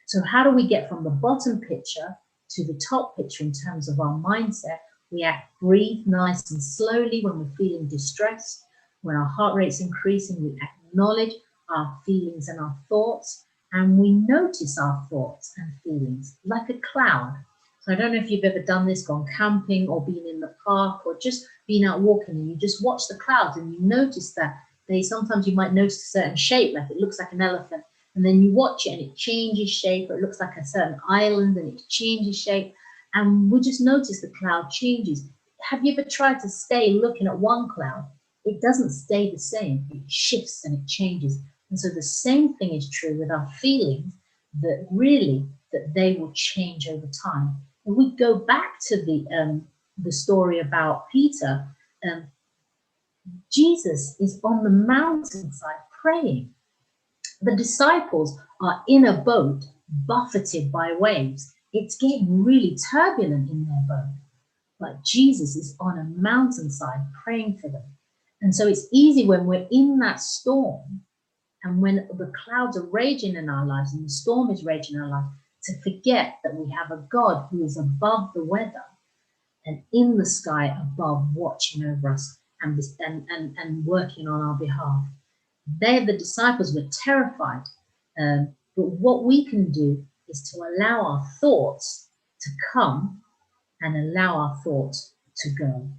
So how do we get from the bottom picture to the top picture in terms of our mindset? We breathe nice and slowly when we're feeling distressed. When our heart rate's increasing, we acknowledge our feelings and our thoughts, and we notice our thoughts and feelings like a cloud. So I don't know if you've ever done this, gone camping or been in the park or just been out walking, and you just watch the clouds and you notice that sometimes you might notice a certain shape, like it looks like an elephant, and then you watch it and it changes shape, or it looks like a certain island and it changes shape, and we just notice the cloud changes. Have you ever tried to stay looking at one cloud? It doesn't stay the same. It shifts and it changes. And so the same thing is true with our feelings, that they will change over time. And we go back to the story about Peter. Jesus is on the mountainside praying. The disciples are in a boat buffeted by waves. It's getting really turbulent in their boat. But Jesus is on a mountainside praying for them. And so it's easy when we're in that storm and when the clouds are raging in our lives and the storm is raging in our lives, to forget that we have a God who is above the weather and in the sky above, watching over us and working on our behalf. The disciples were terrified. But what we can do is to allow our thoughts to come and allow our thoughts to go.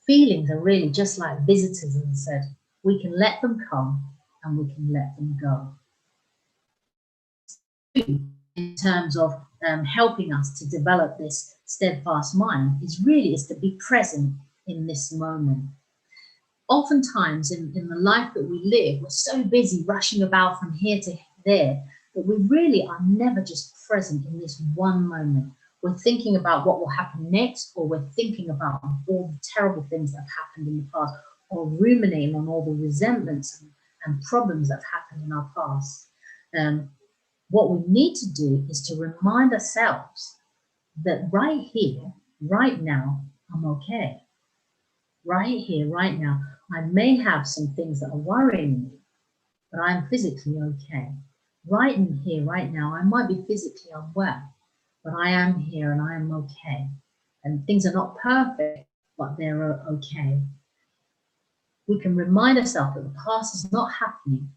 Feelings are really just like visitors, and said, we can let them come and we can let them go. In terms of helping us to develop this steadfast mind is to be present in this moment. Oftentimes in the life that we live, we're so busy rushing about from here to there that we really are never just present in this one moment. We're thinking about what will happen next, or we're thinking about all the terrible things that have happened in the past, or ruminating on all the resentments and problems that have happened in our past. What we need to do is to remind ourselves that right here, right now, I'm okay. Right here, right now, I may have some things that are worrying me, but I'm physically okay. Right in here, right now, I might be physically unwell, but I am here and I am okay. And things are not perfect, but they're okay. We can remind ourselves that the past is not happening.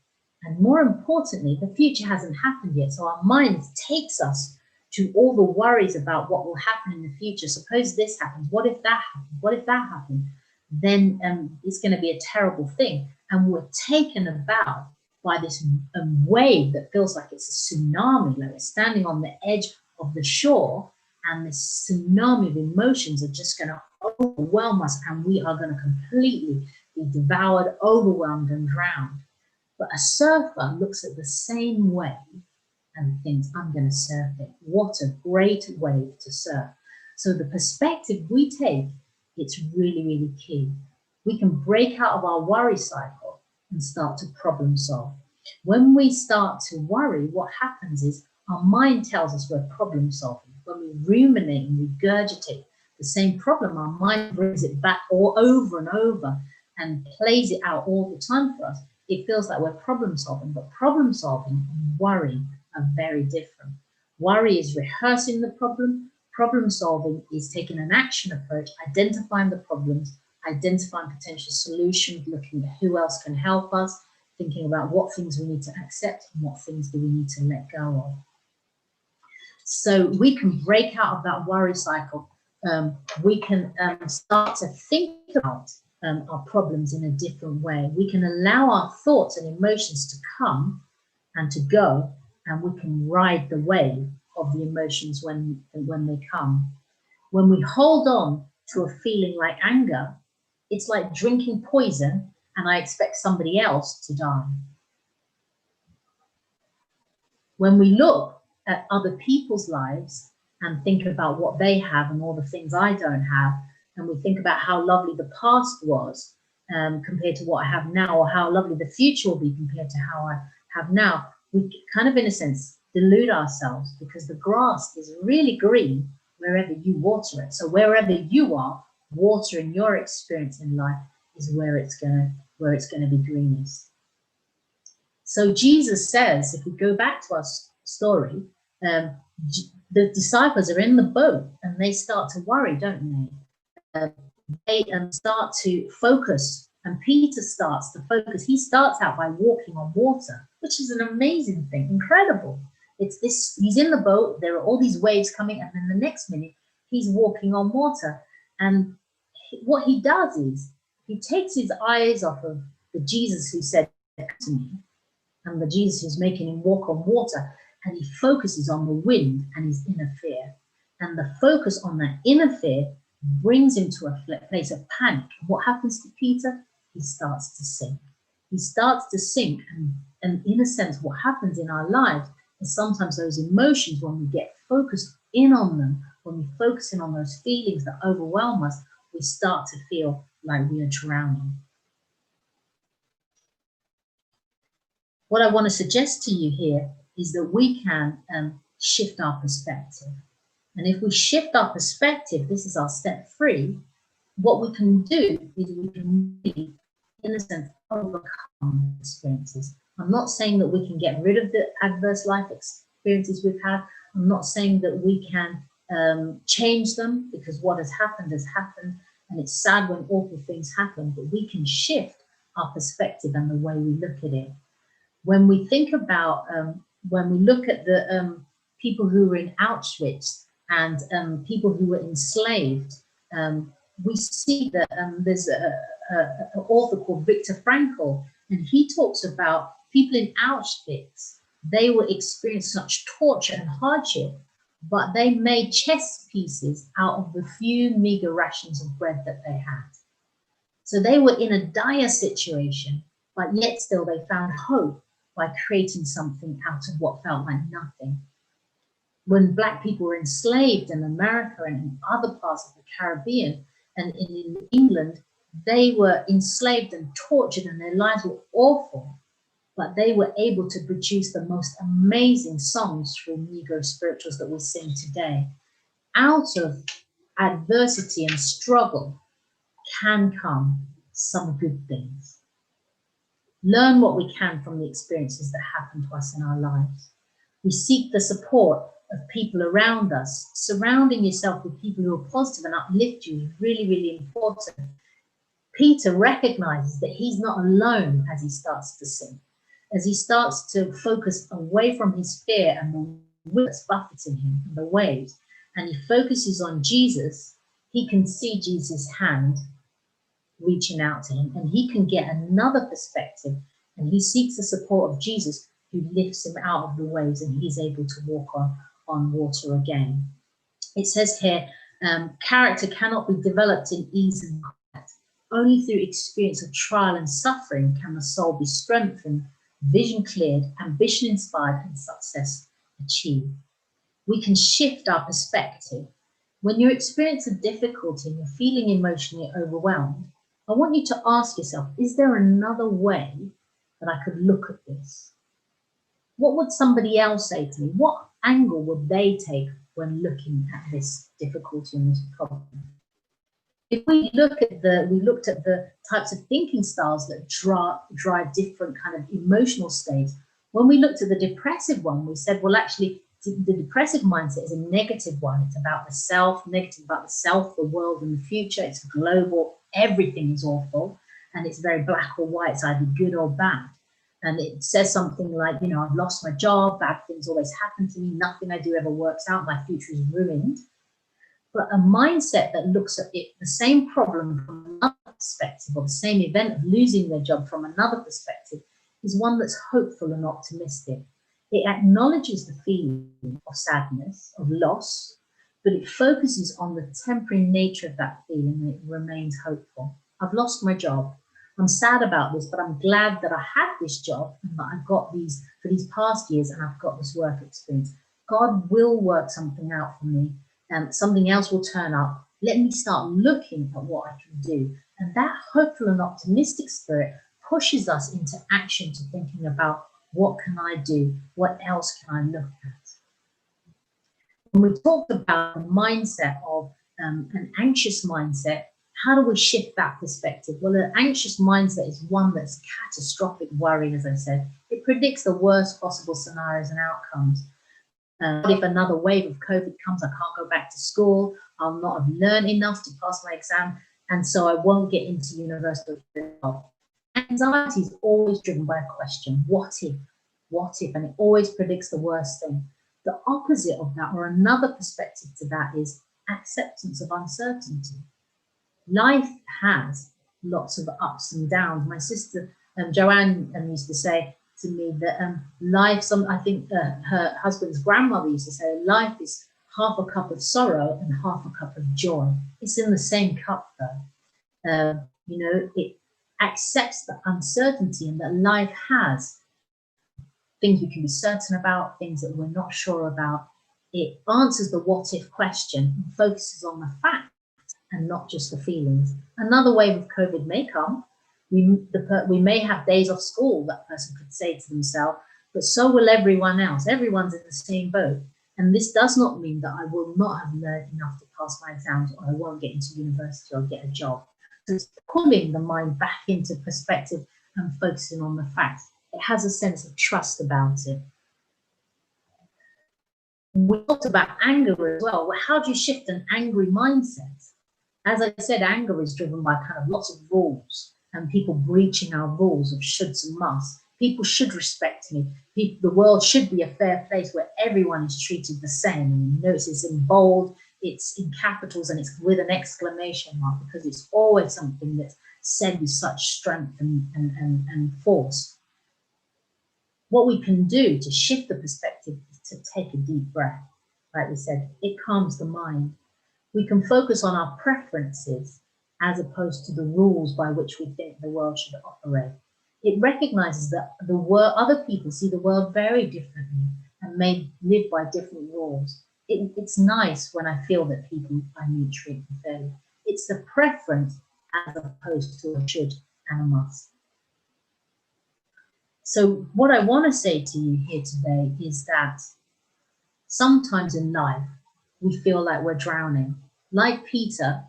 And more importantly, the future hasn't happened yet. So our mind takes us to all the worries about what will happen in the future. Suppose this happens. What if that happens? What if that happens? Then it's going to be a terrible thing. And we're taken about by this wave that feels like it's a tsunami, like we're standing on the edge of the shore, and this tsunami of emotions are just going to overwhelm us, and we are going to completely be devoured, overwhelmed, and drowned. But a surfer looks at the same wave and thinks, I'm going to surf it. What a great wave to surf. So the perspective we take, it's really, really key. We can break out of our worry cycle and start to problem solve. When we start to worry, what happens is our mind tells us we're problem solving. When we ruminate and regurgitate the same problem, our mind brings it back all over and over and plays it out all the time for us. It feels like we're problem solving, but problem solving and worry are very different. Worry is rehearsing the problem. Problem solving is taking an action approach, identifying the problems, identifying potential solutions, looking at who else can help us, thinking about what things we need to accept and what things do we need to let go of. So we can break out of that worry cycle. We can start to think about our problems in a different way. We can allow our thoughts and emotions to come and to go, and we can ride the wave of the emotions when they come. When we hold on to a feeling like anger, it's like drinking poison and I expect somebody else to die. When we look at other people's lives and think about what they have and all the things I don't have, and we think about how lovely the past was compared to what I have now, or how lovely the future will be compared to how I have now, we kind of, in a sense, delude ourselves, because the grass is really green wherever you water it. So wherever you are, watering your experience in life is where it's going to be greenest. So Jesus says, if we go back to our story, the disciples are in the boat and they start to worry, don't they? They start to focus, and Peter starts to focus. He starts out by walking on water, which is an amazing thing, incredible. It's this, he's in the boat, there are all these waves coming, and then the next minute he's walking on water. And what he does is he takes his eyes off of the Jesus who said to me, and the Jesus who's making him walk on water, and he focuses on the wind and his inner fear. And the focus on that inner fear brings him to a place of panic. And what happens to Peter? He starts to sink. He starts to sink, and in a sense, what happens in our lives is sometimes those emotions, when we get focused in on them, when we focus in on those feelings that overwhelm us, we start to feel like we are drowning. What I want to suggest to you here is that we can shift our perspective. And if we shift our perspective, this is our step 3, what we can do is we can really, in a sense, overcome experiences. I'm not saying that we can get rid of the adverse life experiences we've had. I'm not saying that we can change them, because what has happened, and it's sad when awful things happen, but we can shift our perspective and the way we look at it. When we think about, when we look at the people who were in Auschwitz and people who were enslaved, we see that there's an author called Viktor Frankl, and he talks about people in Auschwitz. They were experiencing such torture and hardship, but they made chess pieces out of the few meager rations of bread that they had. So they were in a dire situation, but yet still they found hope by creating something out of what felt like nothing. When Black people were enslaved in America and in other parts of the Caribbean and in England, they were enslaved and tortured and their lives were awful, but they were able to produce the most amazing songs through Negro spirituals that we sing today. Out of adversity and struggle can come some good things. Learn what we can from the experiences that happen to us in our lives. We seek the support of people around us. Surrounding yourself with people who are positive and uplift you is really, really important. Peter recognizes that he's not alone as he starts to sing, as he starts to focus away from his fear and the wind that's buffeting him and the waves, and he focuses on Jesus. He can see Jesus' hand reaching out to him, and he can get another perspective, and he seeks the support of Jesus, who lifts him out of the waves, and he's able to walk on water again. It says here, character cannot be developed in ease and quiet. Only through experience of trial and suffering can the soul be strengthened, vision cleared, ambition inspired, and success achieved. We can shift our perspective. When you experience a difficulty and you're feeling emotionally overwhelmed, I want you to ask yourself, is there another way that I could look at this? What would somebody else say to me? What angle would they take when looking at this difficulty and this problem? If we looked at the types of thinking styles that drive different kind of emotional states, when we looked at the depressive one, we said, well, actually, the depressive mindset is a negative one. It's about the self, negative about the self, the world, and the future. It's global. Everything is awful, and it's very black or white. It's either good or bad. And it says something like, you know, I've lost my job, bad things always happen to me, nothing I do ever works out, my future is ruined. But a mindset that looks at it, the same problem from another perspective, or the same event of losing their job from another perspective, is one that's hopeful and optimistic. It acknowledges the feeling of sadness, of loss, but it focuses on the temporary nature of that feeling, and it remains hopeful. I've lost my job. I'm sad about this, but I'm glad that I had this job and that I've got these for these past years, and I've got this work experience. God will work something out for me, and something else will turn up. Let me start looking at what I can do. And that hopeful and optimistic spirit pushes us into action, to thinking about, what can I do? What else can I look at? When we talk about the mindset of an anxious mindset, how do we shift that perspective? Well, an anxious mindset is one that's catastrophic worry, as I said. It predicts the worst possible scenarios and outcomes. What if another wave of COVID comes? I can't go back to school. I'll not have learned enough to pass my exam, and so I won't get into university. Anxiety is always driven by a question: what if? What if? And it always predicts the worst thing. The opposite of that, or another perspective to that, is acceptance of uncertainty. Life has lots of ups and downs. My sister Joanne used to say to me that I think her husband's grandmother used to say, life is half a cup of sorrow and half a cup of joy. It's in the same cup though. You know, it accepts the uncertainty, and that life has things we can be certain about, things that we're not sure about. It answers the what if question and focuses on the facts and not just the feelings. Another wave of COVID may come. We may have days off school. That person could say to themselves, but so will everyone else. Everyone's in the same boat. And this does not mean that I will not have learned enough to pass my exams, or I won't get into university or get a job. So it's pulling the mind back into perspective and focusing on the facts. It has a sense of trust about it. We talked about anger as well. Well, how do you shift an angry mindset? As I said, anger is driven by kind of lots of rules and people breaching our rules of shoulds and musts. People should respect me. The world should be a fair place where everyone is treated the same. And you notice it's in bold, it's in capitals, and it's with an exclamation mark, because it's always something that's said with such strength and force. What we can do to shift the perspective is to take a deep breath. Like we said, it calms the mind. We can focus on our preferences as opposed to the rules by which we think the world should operate. It recognizes that other people see the world very differently and may live by different rules. It's nice when I feel that people I meet treat me fairly. It's the preference as opposed to a should and a must. So what I want to say to you here today is that sometimes in life, we feel like we're drowning. Like Peter,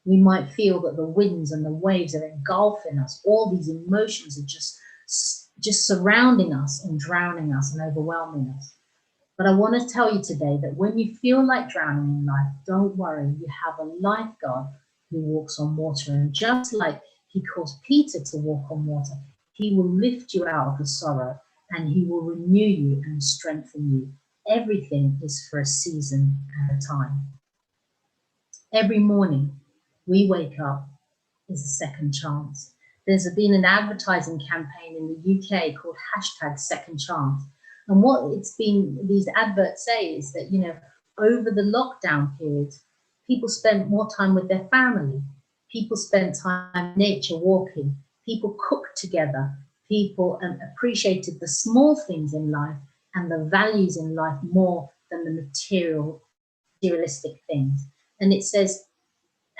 we might feel that the winds and the waves are engulfing us. All these emotions are just surrounding us and drowning us and overwhelming us. But I want to tell you today that when you feel like drowning in life, don't worry, you have a lifeguard who walks on water. And just like he caused Peter to walk on water, he will lift you out of the sorrow and he will renew you and strengthen you. Everything is for a season and a time. Every morning we wake up is a second chance. There's been an advertising campaign in the UK called #SecondChance. And what these adverts say is that, over the lockdown period, people spent more time with their family. People spent time in nature walking. People cooked together. People appreciated the small things in life and the values in life more than the materialistic things. And it says,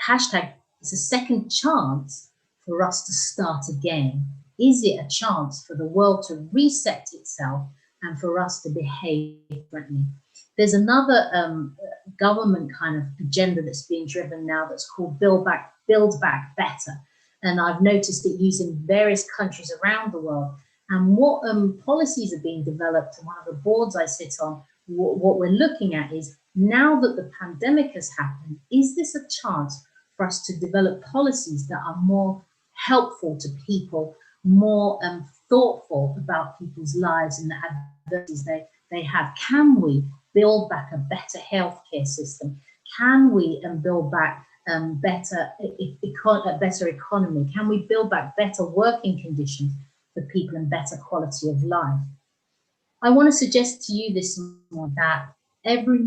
#is a second chance for us to start again. Is it a chance for the world to reset itself and for us to behave differently? There's another government kind of agenda that's being driven now that's called Build Back Better. And I've noticed it used in various countries around the world. And what policies are being developed, and one of the boards I sit on, what we're looking at is, now that the pandemic has happened, is this a chance for us to develop policies that are more helpful to people, more thoughtful about people's lives and the adversities they have? Can we build back a better healthcare system? Can we build back a better economy? Can we build back better working conditions for people and better quality of life? I want to suggest to you this afternoon that every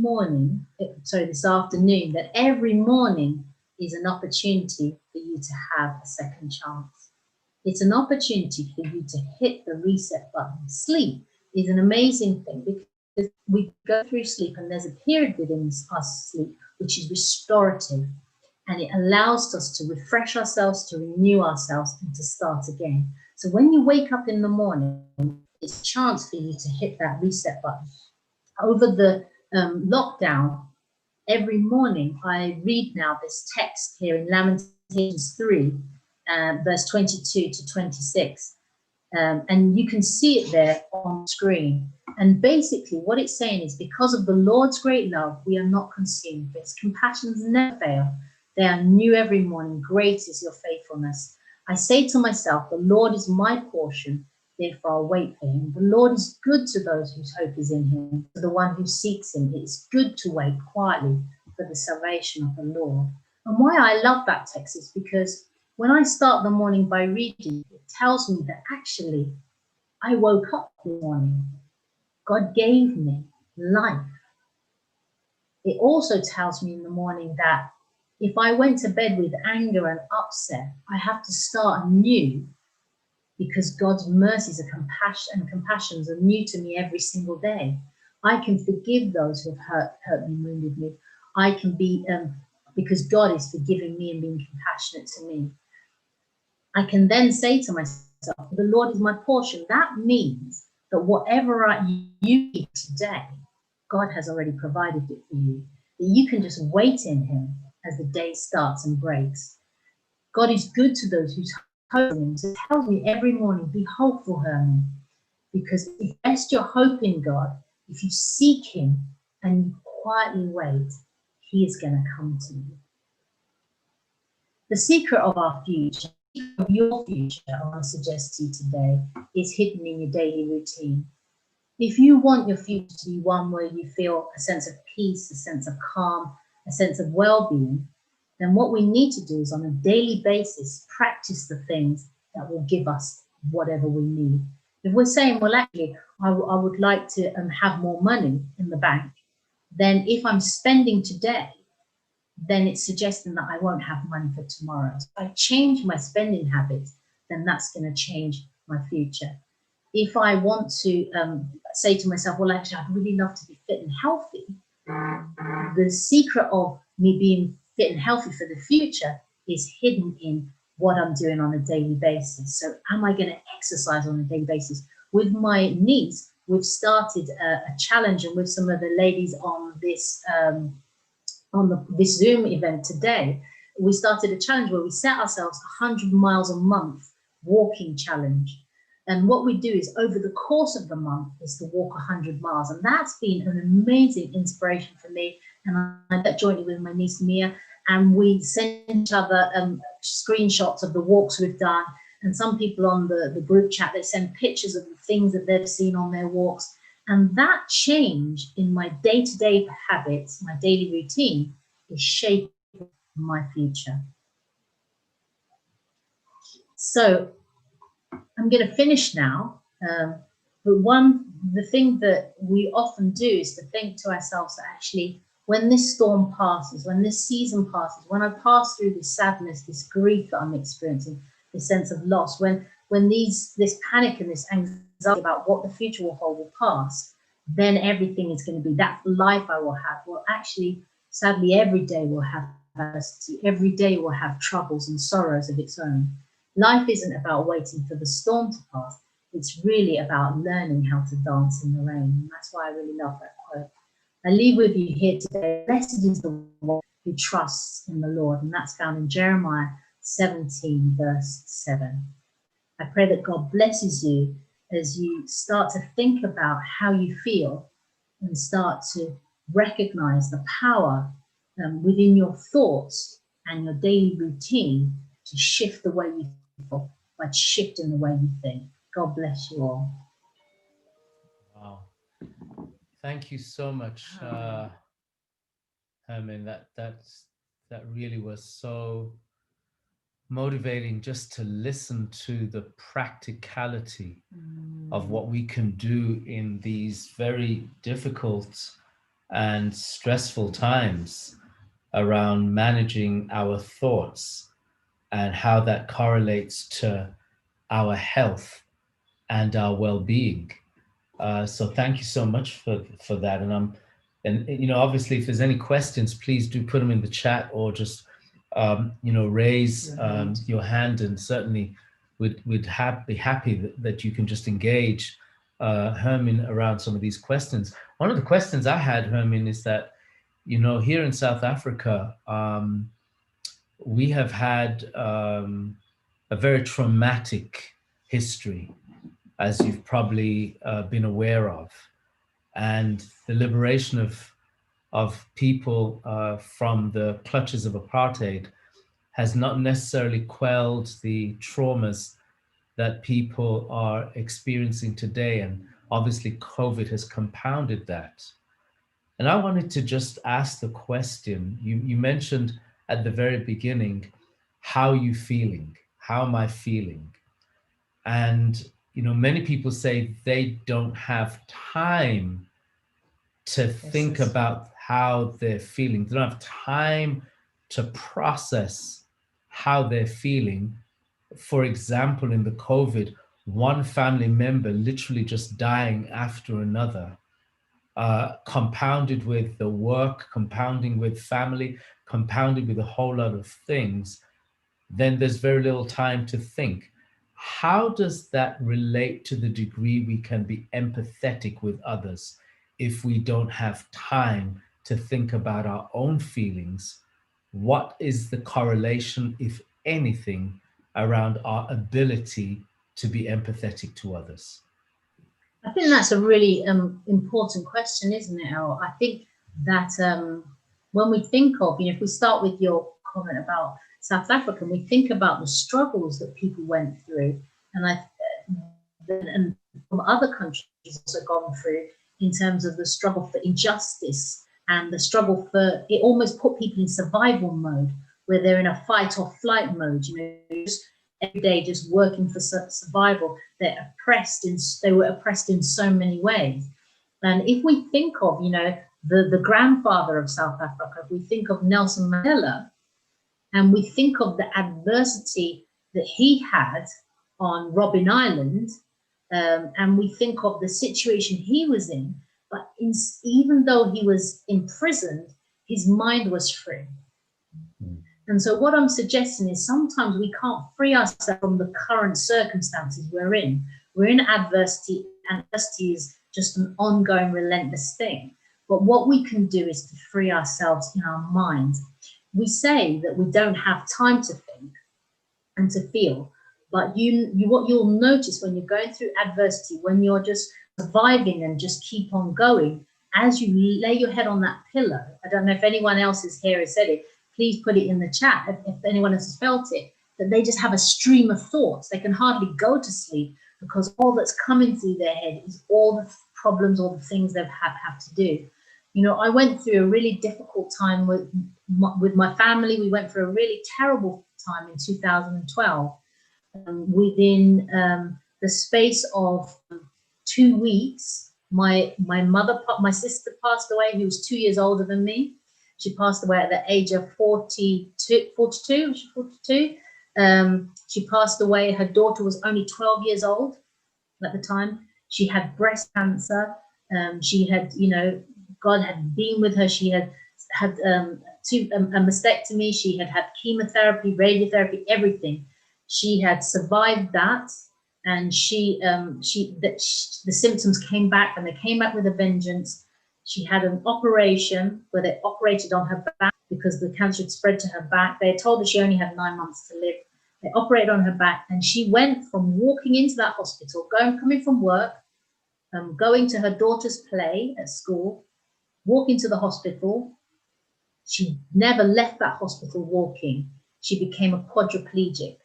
morning is an opportunity for you to have a second chance. It's an opportunity for you to hit the reset button. Sleep is an amazing thing because we go through sleep and there's a period within us sleep which is restorative, and it allows us to refresh ourselves, to renew ourselves, and to start again. So when you wake up in the morning, it's a chance for you to hit that reset button. Over the lockdown, every morning I read now this text here in Lamentations 3, verse 22 to 26. And you can see it there on screen. And basically what it's saying is, because of the Lord's great love, we are not consumed. His compassions never fail. They are new every morning. Great is your faithfulness. I say to myself, the Lord is my portion, therefore I'll wait for him. The Lord is good to those whose hope is in him, to the one who seeks him. It is good to wait quietly for the salvation of the Lord. And why I love that text is because when I start the morning by reading, it tells me that actually I woke up this morning. God gave me life. It also tells me in the morning that if I went to bed with anger and upset, I have to start anew, because God's mercies and compassions are new to me every single day. I can forgive those who have hurt me, wounded me. I can be, because God is forgiving me and being compassionate to me. I can then say to myself, the Lord is my portion. That means that whatever you need today, God has already provided it for you. That you can just wait in Him as the day starts and breaks. God is good to those who hope in Him. So it tells me every morning, be hopeful, Hermine, because if you rest your hope in God, if you seek Him and you quietly wait, He is going to come to you. The secret of our future, of your future, I want to suggest to you today, is hidden in your daily routine. If you want your future to be one where you feel a sense of peace, a sense of calm, a sense of well-being, then what we need to do is on a daily basis, practice the things that will give us whatever we need. If we're saying, well, actually, I would like to have more money in the bank, then if I'm spending today, then it's suggesting that I won't have money for tomorrow. So if I change my spending habits, then that's going to change my future. If I want to say to myself, well, actually, I'd really love to be fit and healthy, the secret of me being fit and healthy for the future is hidden in what I'm doing on a daily basis. So am I going to exercise on a daily basis? With my niece, we've started a challenge, and with some of the ladies on this this Zoom event today, we started a challenge where we set ourselves 100 miles a month walking challenge. And what we do is over the course of the month is to walk 100 miles. And that's been an amazing inspiration for me. And I did that jointly with my niece Mia. And we send each other screenshots of the walks we've done. And some people on the group chat, they send pictures of the things that they've seen on their walks. And that change in my day-to-day habits, my daily routine, is shaping my future. So I'm going to finish now. But the thing that we often do is to think to ourselves that actually, when this storm passes, when this season passes, when I pass through this sadness, this grief that I'm experiencing, this sense of loss, when this panic and this anxiety about what the future will hold will pass, then everything is going to be that life I will have. Well, actually, sadly, every day will have adversity. Every day will have troubles and sorrows of its own. Life isn't about waiting for the storm to pass. It's really about learning how to dance in the rain. And that's why I really love that quote. I leave with you here today. Blessed is the one who trusts in the Lord. And that's found in Jeremiah 17, verse 7. I pray that God blesses you as you start to think about how you feel and start to recognize the power within your thoughts and your daily routine to shift the way you feel by shifting the way you think. God bless you all. Wow. Thank you so much, Hermine. That really was so motivating, just to listen to the practicality of what we can do in these very difficult and stressful times around managing our thoughts and how that correlates to our health and our well-being. So thank you so much for that. And you know, obviously, if there's any questions, please do put them in the chat, or just you know, raise your hand, and certainly we'd be happy that you can just engage Hermine around some of these questions. One of the questions I had, Hermine, is that, you know, here in South Africa, we have had a very traumatic history, as you've probably been aware of, and the liberation of people from the clutches of apartheid has not necessarily quelled the traumas that people are experiencing today. And obviously COVID has compounded that. And I wanted to just ask the question, you mentioned at the very beginning, how are you feeling? How am I feeling? And, you know, many people say they don't have time to think about how they're feeling. They don't have time to process how they're feeling. For example, in the COVID, one family member literally just dying after another, compounded with the work, compounding with family, compounded with a whole lot of things, then there's very little time to think. how does that relate to the degree we can be empathetic with others if we don't have time to think about our own feelings? What is the correlation, if anything, around our ability to be empathetic to others? I think that's a really important question, isn't it, Errol? I think that when we think of, if we start with your comment about South Africa, and we think about the struggles that people went through, and from other countries also gone through in terms of the struggle for injustice and the struggle for, it almost put people in survival mode where they're in a fight or flight mode, just every day just working for survival. They were oppressed in so many ways. And if we think of, the grandfather of South Africa, if we think of Nelson Mandela, and we think of the adversity that he had on Robben Island, and we think of the situation he was in, but even though he was imprisoned, his mind was free. And so what I'm suggesting is sometimes we can't free ourselves from the current circumstances we're in. We're in adversity, and adversity is just an ongoing, relentless thing. But what we can do is to free ourselves in our minds. We say that we don't have time to think and to feel, but what you'll notice when you're going through adversity, when you're just surviving and just keep on going, as you lay your head on that pillow, I don't know if anyone else is here has said it, please put it in the chat if anyone else has felt it, that they just have a stream of thoughts. They can hardly go to sleep because all that's coming through their head is all the problems, all the things they've have to do. I went through a really difficult time with my family. We went through a really terrible time in 2012. Within the space of 2 weeks, my sister passed away, who was 2 years older than me. She passed away at the age of 42. She passed away. Her daughter was only 12 years old at the time. She had breast cancer. She had, God had been with her. She had a mastectomy. She had chemotherapy, radiotherapy, everything. She had survived that, and the symptoms came back, and they came back with a vengeance. She had an operation where they operated on her back because the cancer had spread to her back. They told her she only had 9 months to live. They operated on her back, and she went from walking into that hospital, coming from work, going to her daughter's play at school, walking to the hospital. She never left that hospital walking. She became a quadriplegic.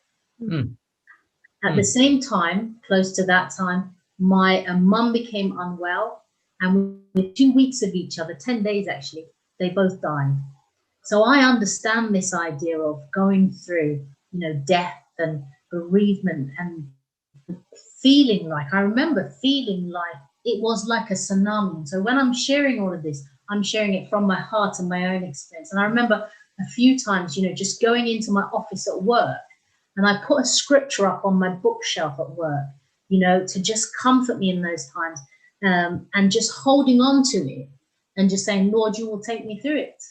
At the same time, close to that time, my mum became unwell, and within 2 weeks of each other, 10 days actually, they both died. So I understand this idea of going through, death and bereavement, and I remember feeling like it was like a tsunami. And so when I'm sharing all of this, I'm sharing it from my heart and my own experience. And I remember a few times, just going into my office at work, and I put a scripture up on my bookshelf at work, to just comfort me in those times, and just holding on to it and just saying, Lord, you will take me through it.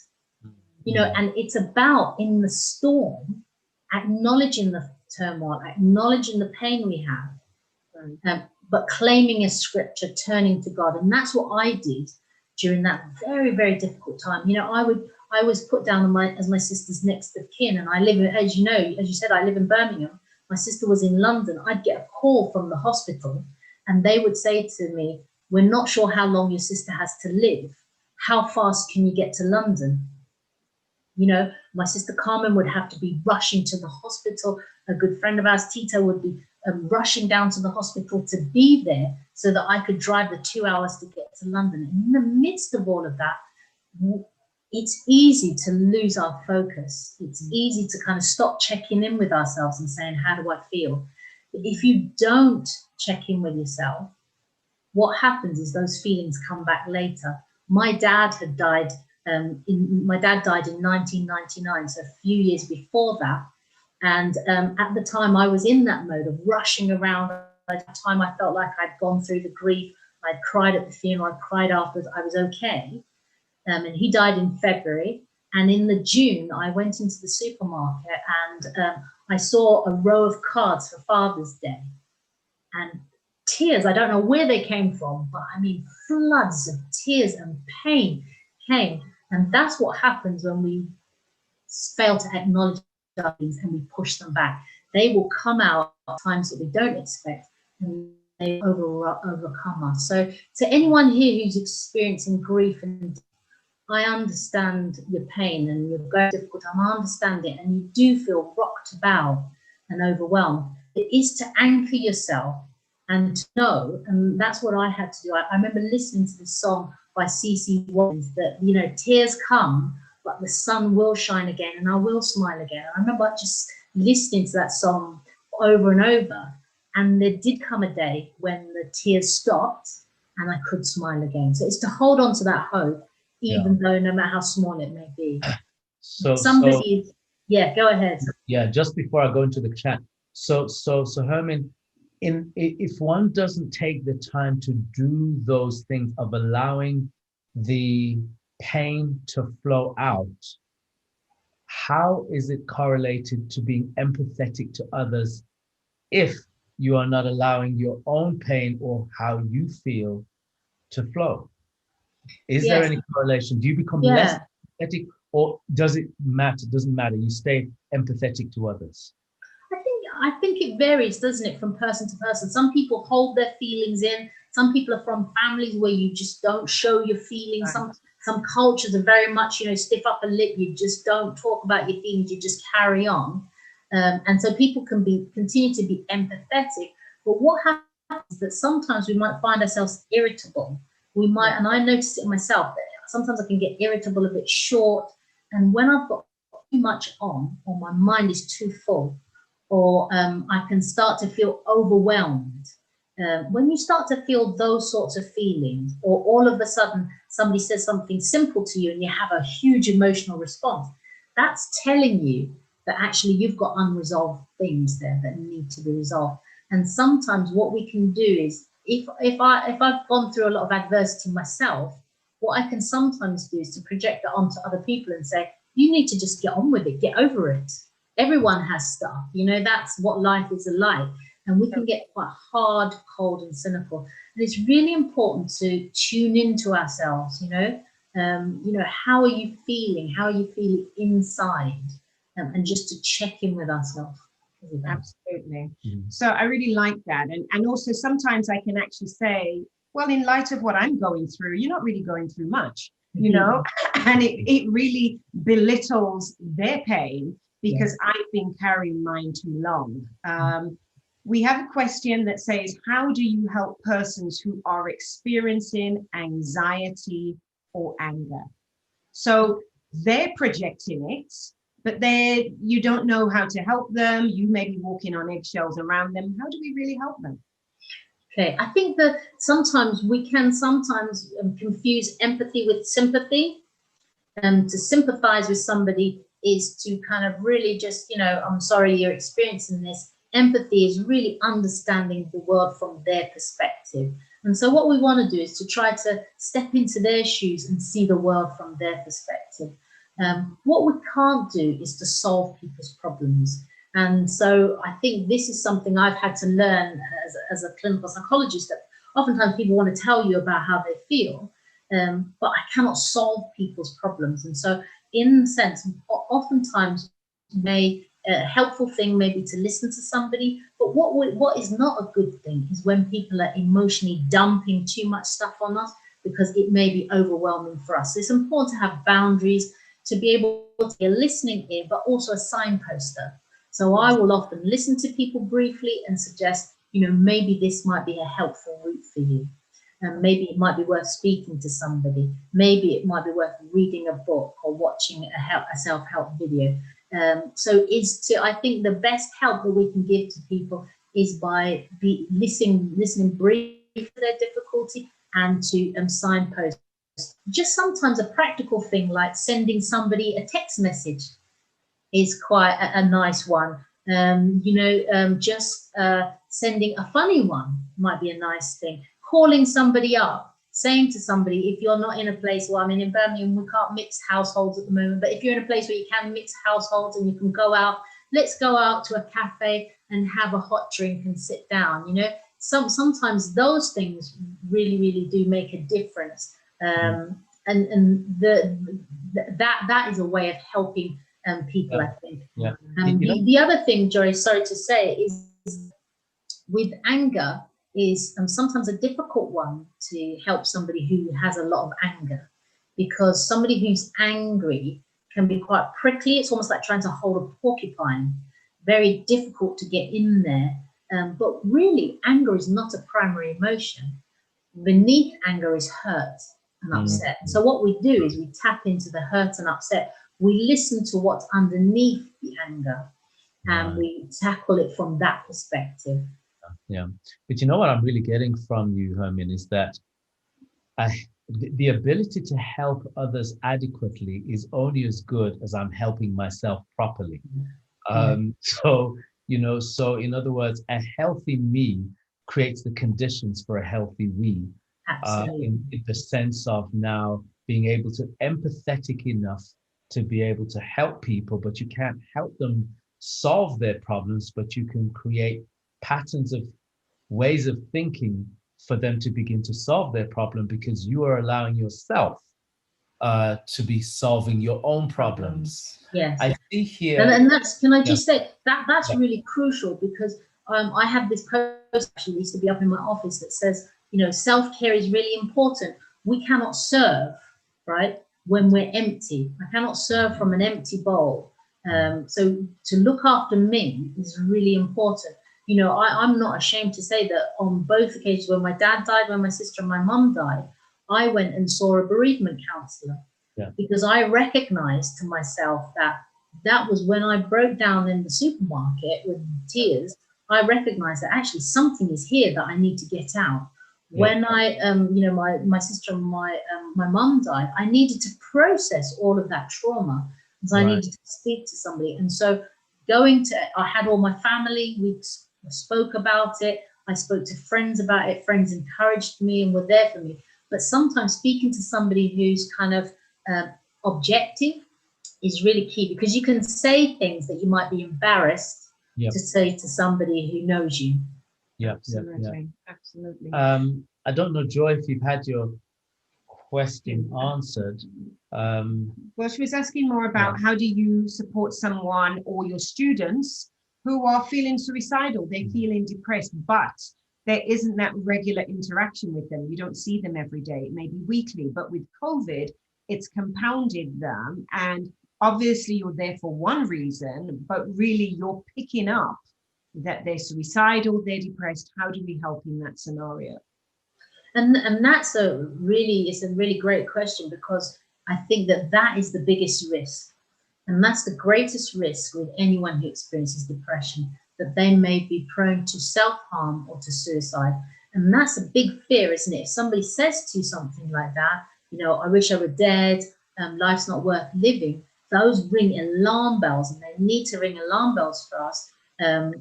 And it's about, in the storm, acknowledging the turmoil, acknowledging the pain we have, but claiming a scripture, turning to God. And that's what I did during that very, very difficult time. I was put down as my sister's next of kin, and I live in, as you said, I live in Birmingham. My sister was in London. I'd get a call from the hospital, and they would say to me, we're not sure how long your sister has to live. How fast can you get to London? My sister Carmen would have to be rushing to the hospital. A good friend of ours, Tito, would be rushing down to the hospital to be there so that I could drive the 2 hours to get to London. And in the midst of all of that, it's easy to lose our focus. It's easy to kind of stop checking in with ourselves and saying, how do I feel? But if you don't check in with yourself, what happens is those feelings come back later. My dad had died. My dad died in 1999, so a few years before that. And at the time, I was in that mode of rushing around. At the time, I felt like I'd gone through the grief. I'd cried at the funeral. I cried afterwards. I was okay. And he died in February. And in the June, I went into the supermarket and I saw a row of cards for Father's Day. And tears, I don't know where they came from, but I mean, floods of tears and pain came. And that's what happens when we fail to acknowledge our feelings and we push them back. They will come out at times that we don't expect, and they overcome us. So to anyone here who's experiencing grief, and I understand your pain and you're going through difficult time, I understand it, and you do feel rocked about and overwhelmed. It is to anchor yourself and to know, and that's what I had to do. I remember listening to this song by CeCe Winans that, you know, tears come, but the sun will shine again and I will smile again. I remember just listening to that song over and over, and there did come a day when the tears stopped and I could smile again. So it's to hold on to that hope, even though no matter how small it may be. So yeah, go ahead. Yeah, just before I go into the chat. So Hermine, if one doesn't take the time to do those things of allowing the pain to flow out, how is it correlated to being empathetic to others if you are not allowing your own pain or how you feel to flow? Is there any correlation? Do you become less empathetic, or does it matter? Doesn't matter. You stay empathetic to others. I think it varies, doesn't it, from person to person? Some people hold their feelings in. Some people are from families where you just don't show your feelings. Right. Some cultures are very much, you know, stiff upper lip. You just don't talk about your feelings. You just carry on. And so people can continue to be empathetic. But what happens is that sometimes we might find ourselves irritable. We might, and I notice it myself, that sometimes I can get irritable, a bit short. And when I've got too much on, or my mind is too full, or I can start to feel overwhelmed. When you start to feel those sorts of feelings, or all of a sudden somebody says something simple to you and you have a huge emotional response, that's telling you that actually you've got unresolved things there that need to be resolved. And sometimes what we can do is, if I've gone through a lot of adversity myself, what I can sometimes do is to project that onto other people and say, you need to just get on with it, get over it. Everyone has stuff, you know, that's what life is like. And we can get quite hard, cold and cynical. And it's really important to tune into ourselves, you know, how are you feeling? How are you feeling inside? And just to check in with ourselves. Absolutely. So I really like that. And also sometimes I can actually say, well, in light of what I'm going through, you're not really going through much, you know, and it really belittles their pain because I've been carrying mine too long. We have a question that says, how do you help persons who are experiencing anxiety or anger? So they're projecting it, but you don't know how to help them. You may be walking on eggshells around them. How do we really help them? Okay, I think that sometimes we can confuse empathy with sympathy. To sympathize with somebody is to kind of really just, you know, I'm sorry you're experiencing this. Empathy is really understanding the world from their perspective. And so what we want to do is to try to step into their shoes and see the world from their perspective. What we can't do is to solve people's problems. And so I think this is something I've had to learn as a clinical psychologist, that oftentimes people want to tell you about how they feel, but I cannot solve people's problems. And so in a sense, oftentimes a helpful thing may be to listen to somebody, but what is not a good thing is when people are emotionally dumping too much stuff on us, because it may be overwhelming for us. So it's important to have boundaries, to be able to be a listening ear, but also a signposter. So I will often listen to people briefly and suggest, you know, maybe this might be a helpful route for you. And maybe it might be worth speaking to somebody. Maybe it might be worth reading a book or watching a self-help video. I think the best help that we can give to people is by listening briefly to their difficulty, and to signpost. Just sometimes a practical thing like sending somebody a text message is quite a nice one. Just sending a funny one might be a nice thing. Calling somebody up, saying to somebody, if you're not in a place, well, I mean, in Birmingham, we can't mix households at the moment, but if you're in a place where you can mix households and you can go out, let's go out to a cafe and have a hot drink and sit down, you know. Sometimes those things really, really do make a difference. And that is a way of helping people, I think. Yeah. The other thing, Joy, sorry to say, is with anger is sometimes a difficult one to help somebody who has a lot of anger, because somebody who's angry can be quite prickly. It's almost like trying to hold a porcupine, very difficult to get in there. But really, anger is not a primary emotion. Beneath anger is hurt and upset. So what we do is we tap into the hurt and upset. We listen to what's underneath the anger, and we tackle it from that perspective. Yeah, but you know what I'm really getting from you, Hermine, is that the ability to help others adequately is only as good as I'm helping myself properly. So, you know, so in other words, a healthy me creates the conditions for a healthy we, in the sense of now being able to empathetic enough to be able to help people, but you can't help them solve their problems, but you can create patterns of ways of thinking for them to begin to solve their problem, because you are allowing yourself to be solving your own problems. Yes. I see here. And that's, can I just say that that's really crucial, because I have this post actually used to be up in my office that says, you know, self-care is really important. We cannot serve, right, when we're empty. I cannot serve from an empty bowl. So to look after me is really important. You know, I'm not ashamed to say that on both occasions, when my dad died, when my sister and my mum died, I went and saw a bereavement counsellor, because I recognized to myself that was when I broke down in the supermarket with tears. I recognized that actually something is here that I need to get out. When I, you know, my sister and my mum died, I needed to process all of that trauma, because I needed to speak to somebody. And so I had all my family, we spoke about it. I spoke to friends about it. Friends encouraged me and were there for me. But sometimes speaking to somebody who's kind of objective is really key, because you can say things that you might be embarrassed to say to somebody who knows you. Absolutely. I don't know, Joy, if you've had your question answered. Well, she was asking more about how do you support someone or your students who are feeling suicidal, they're feeling depressed, but there isn't that regular interaction with them. You don't see them every day, maybe weekly, but with COVID, it's compounded them. And obviously you're there for one reason, but really you're picking up that they're suicidal, they're depressed. How do we help in that scenario? And that's it's a really great question, because I think that is the biggest risk. And that's the greatest risk with anyone who experiences depression, that they may be prone to self-harm or to suicide. And that's a big fear, isn't it? If somebody says to you something like that, you know, I wish I were dead, life's not worth living, those ring alarm bells, and they need to ring alarm bells for us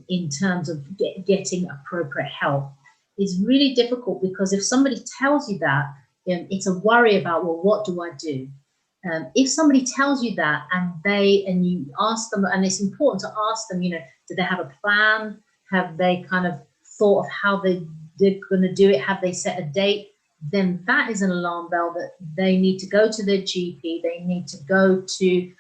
in terms of getting appropriate help. It's really difficult, because if somebody tells you that, it's a worry about, well, what do I do? If somebody tells you that and you ask them, and it's important to ask them, you know, do they have a plan? Have they kind of thought of how they're going to do it? Have they set a date? Then that is an alarm bell that they need to go to their GP. They need to go to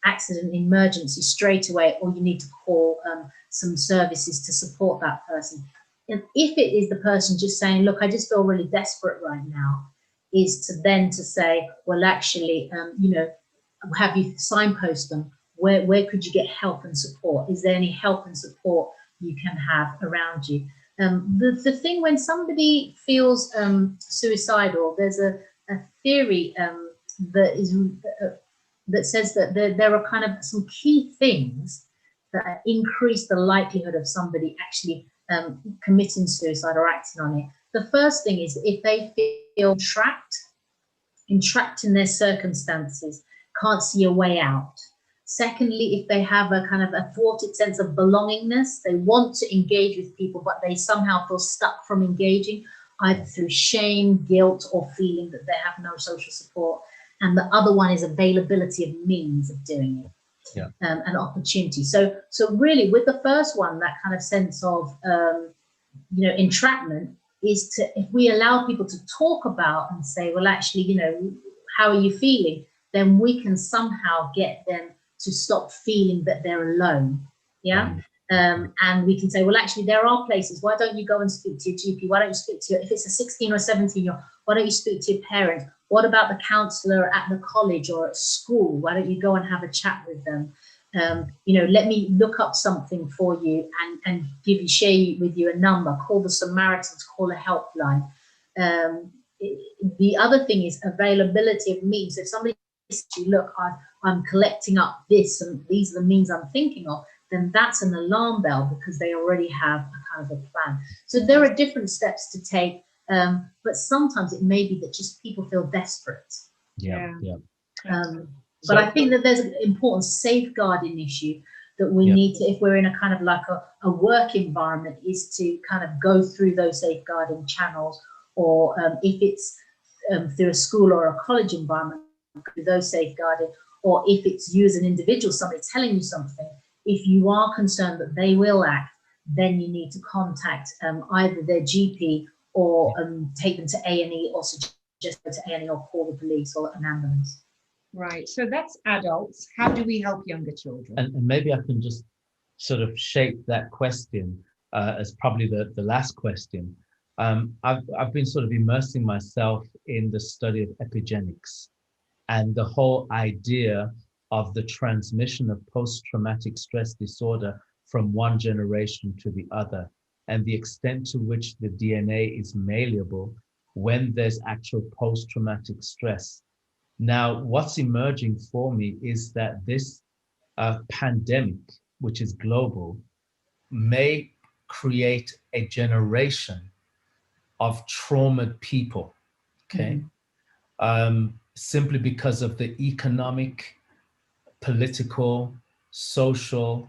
accident emergency straight away, or you need to call some services to support that person. And if it is the person just saying, look, I just feel really desperate right now, is to say, well, actually, you know, have you signpost them? Where could you get help and support? Is there any help and support you can have around you? The thing when somebody feels suicidal, there's a theory that says that there are kind of some key things that increase the likelihood of somebody actually committing suicide or acting on it. The first thing is if they feel entrapped in their circumstances, can't see a way out. Secondly, if they have a kind of a thwarted sense of belongingness, they want to engage with people, but they somehow feel stuck from engaging. either through shame, guilt, or feeling that they have no social support. And the other one is availability of means of doing it. Yeah. An opportunity. So really, with the first one, that kind of sense of entrapment is to, if we allow people to talk about and say, well, actually, how are you feeling? Then we can somehow get them to stop feeling that they're alone. Yeah. And we can say, well, actually, there are places. Why don't you go and speak to your GP? Why don't you speak to if it's a 16 or 17-year-old, why don't you speak to your parents? What about the counselor at the college or at school? Why don't you go and have a chat with them? Let me look up something for you and share with you a number. Call the Samaritans, call a helpline. The other thing is availability of means. If somebody says to you, look, I'm collecting up this and these are the means I'm thinking of, then that's an alarm bell because they already have a kind of a plan. So there are different steps to take, but sometimes it may be that just people feel desperate. Yeah. But I think that there's an important safeguarding issue that we need to, if we're in a kind of like a work environment, is to kind of go through those safeguarding channels, or if it's through a school or a college environment, through those safeguarding, or if it's you as an individual, somebody telling you something, if you are concerned that they will act, then you need to contact either their GP or take them to A&E, or suggest go to A&E or call the police or an ambulance. Right. So that's adults. How do we help younger children? And maybe I can just sort of shape that question as probably the last question. I've been sort of immersing myself in the study of epigenetics and the whole idea of the transmission of post-traumatic stress disorder from one generation to the other, and the extent to which the DNA is malleable when there's actual post-traumatic stress. Now, what's emerging for me is that this pandemic, which is global, may create a generation of traumatized people, okay? Simply because of the economic, political, social,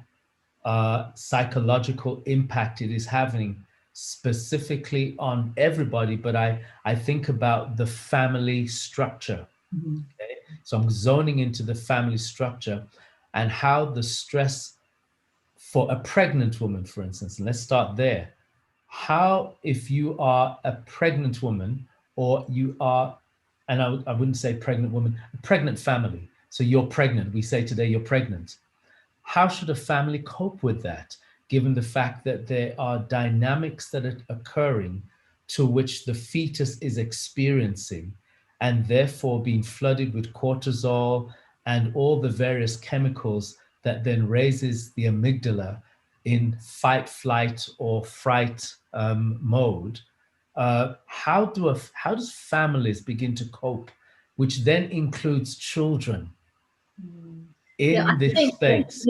psychological impact it is having specifically on everybody. But I think about the family structure. Okay? So I'm zoning into the family structure and how the stress for a pregnant woman, for instance, and let's start there. How, if you are a pregnant woman, or you are, and I wouldn't say pregnant woman, a pregnant family. So you're pregnant. We say today you're pregnant. How should a family cope with that, given the fact that there are dynamics that are occurring to which the fetus is experiencing, and therefore being flooded with cortisol and all the various chemicals that then raises the amygdala in fight, flight, or fright mode? How does families begin to cope, which then includes children in this space?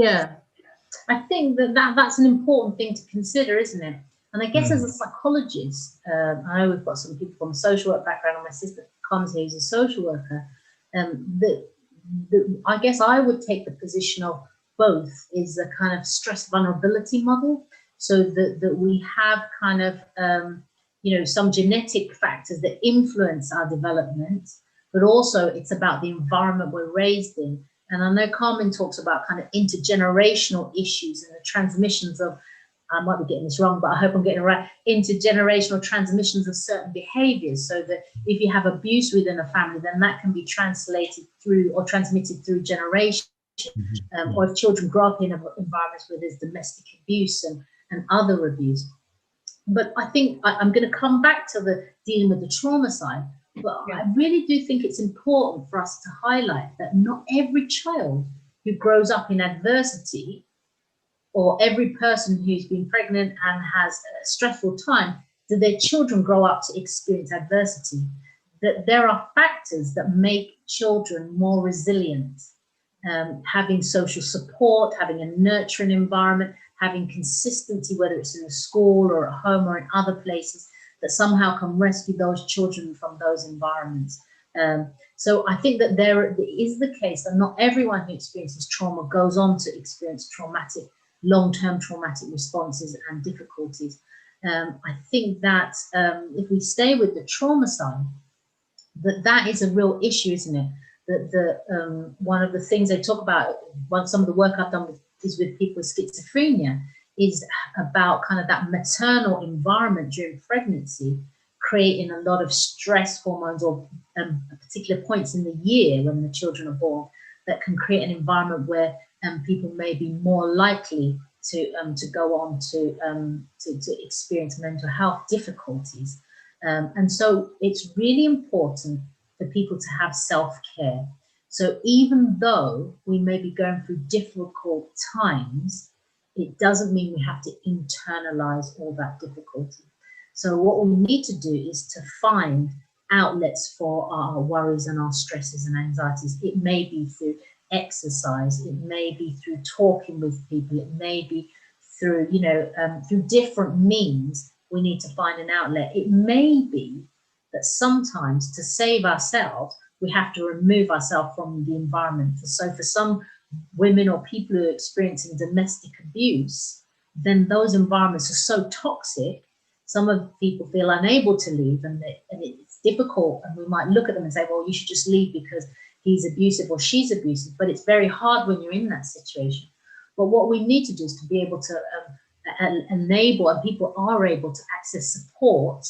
I think that's an important thing to consider, isn't it? And I guess as a psychologist, I know we've got some people from a social work background, and my sister comes here, who's a social worker. I guess I would take the position of both is a kind of stress vulnerability model, so that we have kind of some genetic factors that influence our development, but also it's about the environment we're raised in. And I know Carmen talks about kind of intergenerational issues and the transmissions of, I might be getting this wrong, but I hope I'm getting it right, intergenerational transmissions of certain behaviors. So that if you have abuse within a family, then that can be translated through or transmitted through generations. Or if children grow up in environments where there's domestic abuse and other abuse. But I think I'm going to come back to the dealing with the trauma side. But I really do think it's important for us to highlight that not every child who grows up in adversity, or every person who's been pregnant and has a stressful time, do their children grow up to experience adversity. That there are factors that make children more resilient. Having social support, having a nurturing environment, having consistency, whether it's in a school or at home or in other places, that somehow can rescue those children from those environments. So I think that there is the case that not everyone who experiences trauma goes on to experience long-term traumatic responses and difficulties. I think that if we stay with the trauma side, that is a real issue, isn't it? That one of the things they talk about, some of the work I've done is with people with schizophrenia, is about kind of that maternal environment during pregnancy, creating a lot of stress hormones, or particular points in the year when the children are born, that can create an environment where people may be more likely to go on to experience mental health difficulties. And so it's really important for people to have self-care. So even though we may be going through difficult times, it doesn't mean we have to internalize all that difficulty. So what we need to do is to find outlets for our worries and our stresses and anxieties. It may be through exercise, it may be through talking with people, it may be through, through different means. We need to find an outlet. It may be that sometimes to save ourselves, we have to remove ourselves from the environment. So for some women or people who are experiencing domestic abuse, then those environments are so toxic, some of people feel unable to leave, and it's difficult, and we might look at them and say, well, you should just leave because he's abusive or she's abusive, but it's very hard when you're in that situation. But what we need to do is to be able to enable, and people are able to access support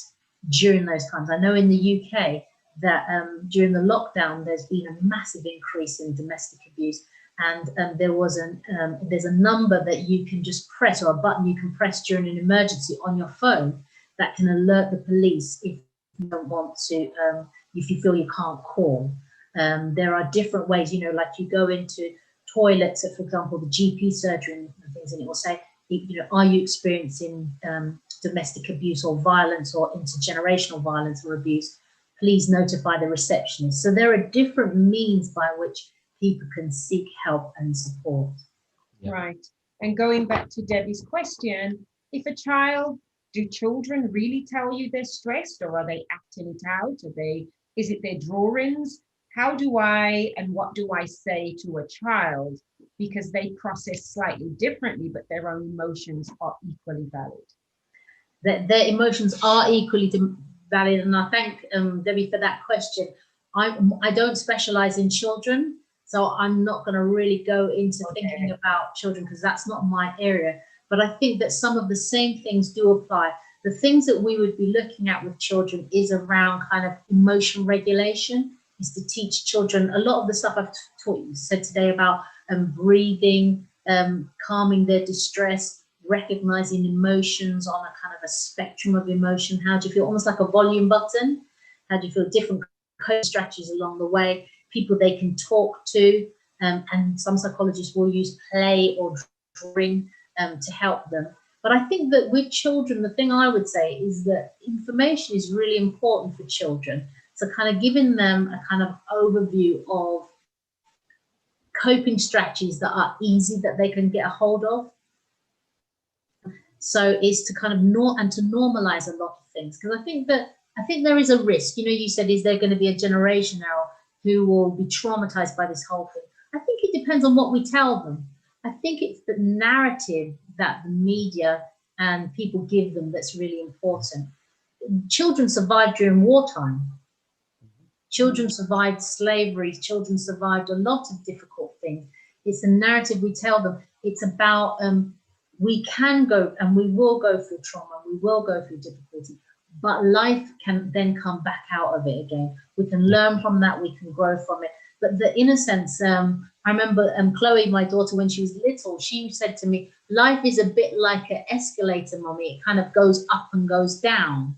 during those times. I know in the UK that during the lockdown, there's been a massive increase in domestic abuse. And there's a number that you can just press, or a button you can press during an emergency on your phone that can alert the police if you don't want to, if you feel you can't call. There are different ways, like you go into toilets at, for example, the GP surgery and things, and it will say, are you experiencing domestic abuse or violence or intergenerational violence or abuse? Please notify the receptionist. So there are different means by which people can seek help and support. Yeah. Right. And going back to Debbie's question, do children really tell you they're stressed, or are they acting it out? Is it their drawings? How do I, and what do I say to a child? Because they process slightly differently, but their own emotions are equally valid. Their emotions are equally valid. And I thank Debbie for that question. I don't specialize in children, so I'm not going to really go into thinking about children, because that's not my area. But I think that some of the same things do apply. The things that we would be looking at with children is around kind of emotion regulation, is to teach children a lot of the stuff I've said today about breathing, calming their distress, recognizing emotions on a kind of a spectrum of emotion. How do you feel? Almost like a volume button. How do you feel? Different coping strategies along the way. People they can talk to, and some psychologists will use play or drawing to help them. But I think that with children, the thing I would say is that information is really important for children. So kind of giving them a kind of overview of coping strategies that are easy, that they can get a hold of. So is to kind of normalize a lot of things. Because I think there is a risk. You said, is there going to be a generation now who will be traumatized by this whole thing? I think it depends on what we tell them. I think it's the narrative that the media and people give them that's really important. Children survived during wartime. Children survived slavery. Children survived a lot of difficult things. It's the narrative we tell them. It's about we can go and we will go through trauma. We will go through difficulty, but life can then come back out of it again. We can learn from that. We can grow from it. But the innocence, I remember Chloe, my daughter, when she was little, she said to me, life is a bit like an escalator, mommy. It kind of goes up and goes down,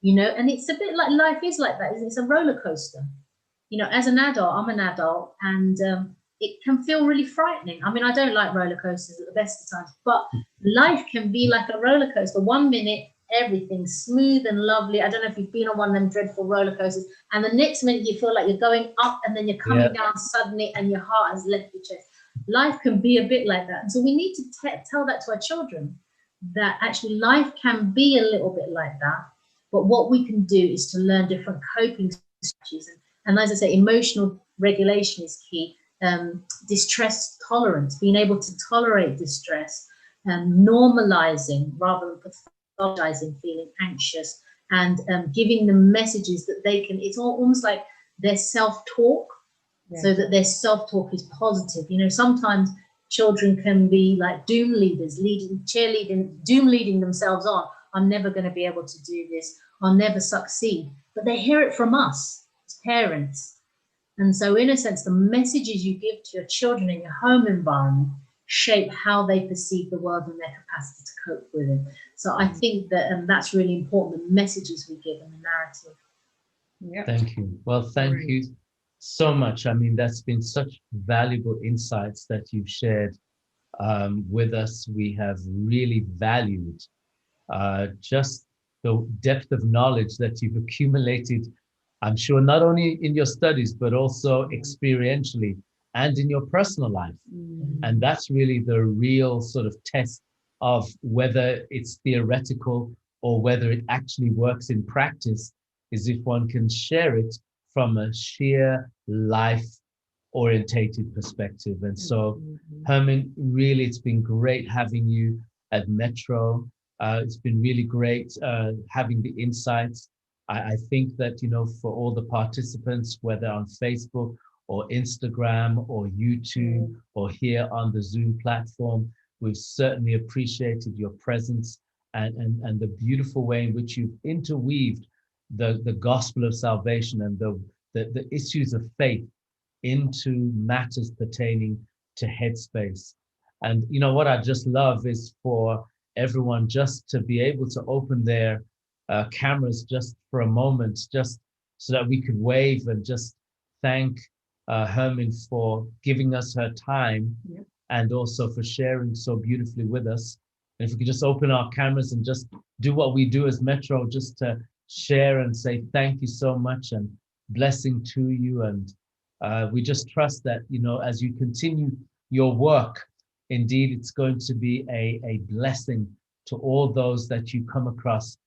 and it's a bit like life is like that. It's a roller coaster. As an adult, I'm an adult, and it can feel really frightening. I mean, I don't like roller coasters at the best of times, but life can be like a roller coaster. 1 minute, everything's smooth and lovely. I don't know if you've been on one of them dreadful roller coasters, and the next minute you feel like you're going up and then you're coming down suddenly and your heart has left your chest. Life can be a bit like that. And so we need to tell that to our children, that actually life can be a little bit like that. But what we can do is to learn different coping strategies. And as I say, emotional regulation is key. Distress tolerance, being able to tolerate distress, normalizing rather than apologizing, feeling anxious, and giving them messages that they can, it's almost like their self-talk, so that their self-talk is positive. You know, sometimes children can be like doom leaders, doom leading themselves on. I'm never going to be able to do this. I'll never succeed. But they hear it from us as parents. And so in a sense, the messages you give to your children in your home environment shape how they perceive the world and their capacity to cope with it. So I think that that's really important, the messages we give and the narrative. Yep. Thank you. Well, thank you so much. I mean, that's been such valuable insights that you've shared with us. We have really valued just the depth of knowledge that you've accumulated, I'm sure, not only in your studies, but also experientially and in your personal life. And that's really the real sort of test of whether it's theoretical or whether it actually works in practice, is if one can share it from a sheer life orientated perspective. And so, Hermine, really, it's been great having you at Metro. It's been really great having the insights. I think that, you know, for all the participants, whether on Facebook or Instagram or YouTube or here on the Zoom platform, we've certainly appreciated your presence and the beautiful way in which you've interweaved the gospel of salvation and the issues of faith into matters pertaining to headspace. And you know what I just love is for everyone just to be able to open their cameras just for a moment, just so that we could wave and just thank Hermine for giving us her time and also for sharing so beautifully with us. And if we could just open our cameras and just do what we do as Metro, just to share and say thank you so much and blessing to you. And we just trust that, you know, as you continue your work, indeed, it's going to be a blessing to all those that you come across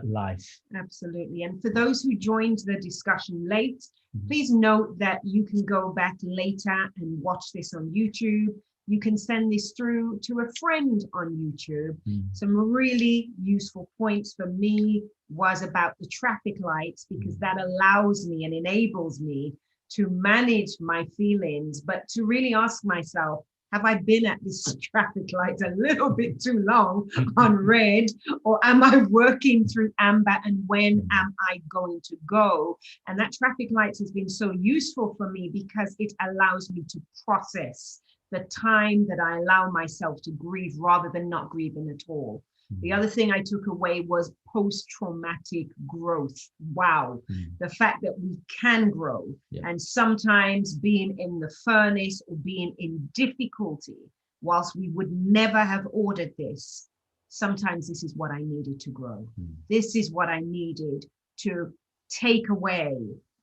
life. Absolutely. And for those who joined the discussion late, please note that you can go back later and watch this on YouTube. You can send this through to a friend on YouTube. Some really useful points for me was about the traffic lights, because that allows me and enables me to manage my feelings, but to really ask myself, have I been at this traffic light a little bit too long on red, or am I working through amber, and when am I going to go? And that traffic lights has been so useful for me because it allows me to process the time that I allow myself to grieve rather than not grieving at all. The other thing I took away was post-traumatic growth. Wow. The fact that we can grow. And sometimes being in the furnace or being in difficulty, whilst we would never have ordered this, sometimes this is what I needed to grow. This is what I needed to take away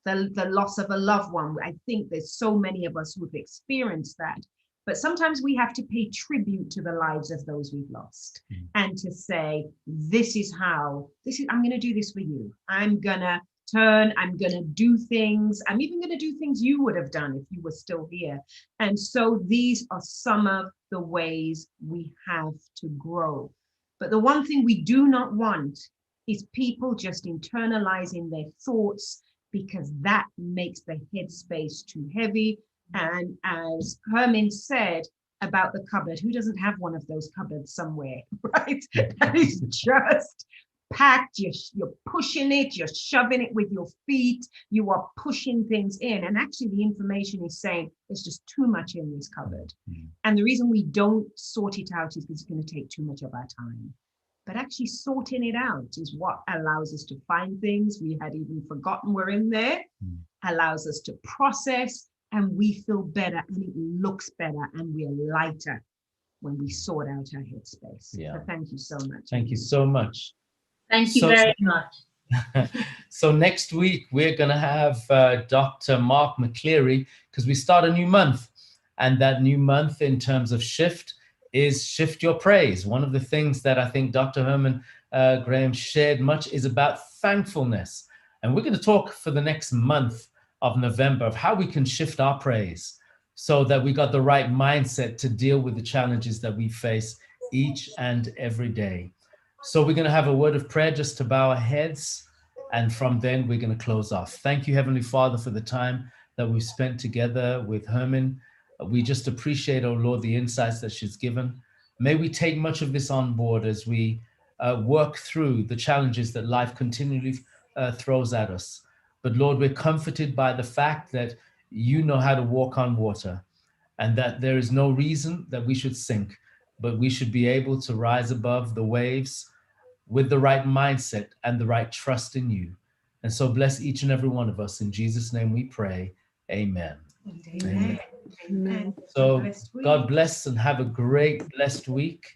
the loss of a loved one. I think there's so many of us who've experienced that. But sometimes we have to pay tribute to the lives of those we've lost and to say, I'm going to do this for you. I'm going to turn, I'm going to do things. I'm even going to do things you would have done if you were still here. And so these are some of the ways we have to grow. But the one thing we do not want is people just internalizing their thoughts, because that makes the headspace too heavy. And as Hermine said about the cupboard, who doesn't have one of those cupboards somewhere, right? That is just packed, you're pushing it, you're shoving it with your feet, you are pushing things in. And actually the information is saying there's just too much in this cupboard. And the reason we don't sort it out is because it's going to take too much of our time. But actually sorting it out is what allows us to find things we had even forgotten were in there, allows us to process, and we feel better and it looks better and we're lighter when we sort out our headspace. So thank you so much. Thank you so much. Thank you very much. So next week, we're going to have Dr. Mark McCleary, because we start a new month. And that new month in terms of shift is Shift Your Praise. One of the things that I think Dr. Hermine Graham shared much is about thankfulness. And we're going to talk for the next month of November of how we can shift our praise so that we got the right mindset to deal with the challenges that we face each and every day. So we're going to have a word of prayer just to bow our heads. And from then we're going to close off. Thank you, Heavenly Father, for the time that we've spent together with Hermine. We just appreciate, oh Lord, the insights that she's given. May we take much of this on board as we work through the challenges that life continually throws at us. But Lord, we're comforted by the fact that you know how to walk on water, and that there is no reason that we should sink, but we should be able to rise above the waves with the right mindset and the right trust in you. And so bless each and every one of us. In Jesus' name we pray. Amen. Amen. Amen. So God bless and have a great, blessed week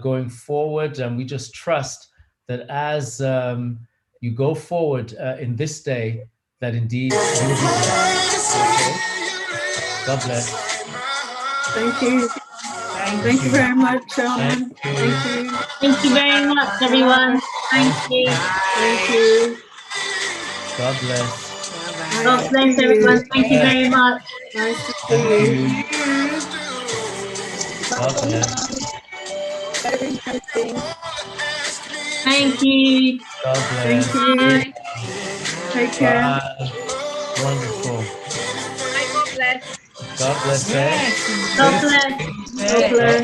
going forward. And we just trust that as you go forward in this day, that indeed you will be blessed. Okay? God bless. Thank you. Thank you very much, Hermine. Thank you. Thank you very much, everyone. Thank you. Thank you. God bless. God bless everyone. Thank you very much. Nice to Thank see you. you. God bless. Very interesting. Thank you. God Thank bless. you. Take care. Bye. Wonderful. God bless. God bless. Yes. God bless. God bless.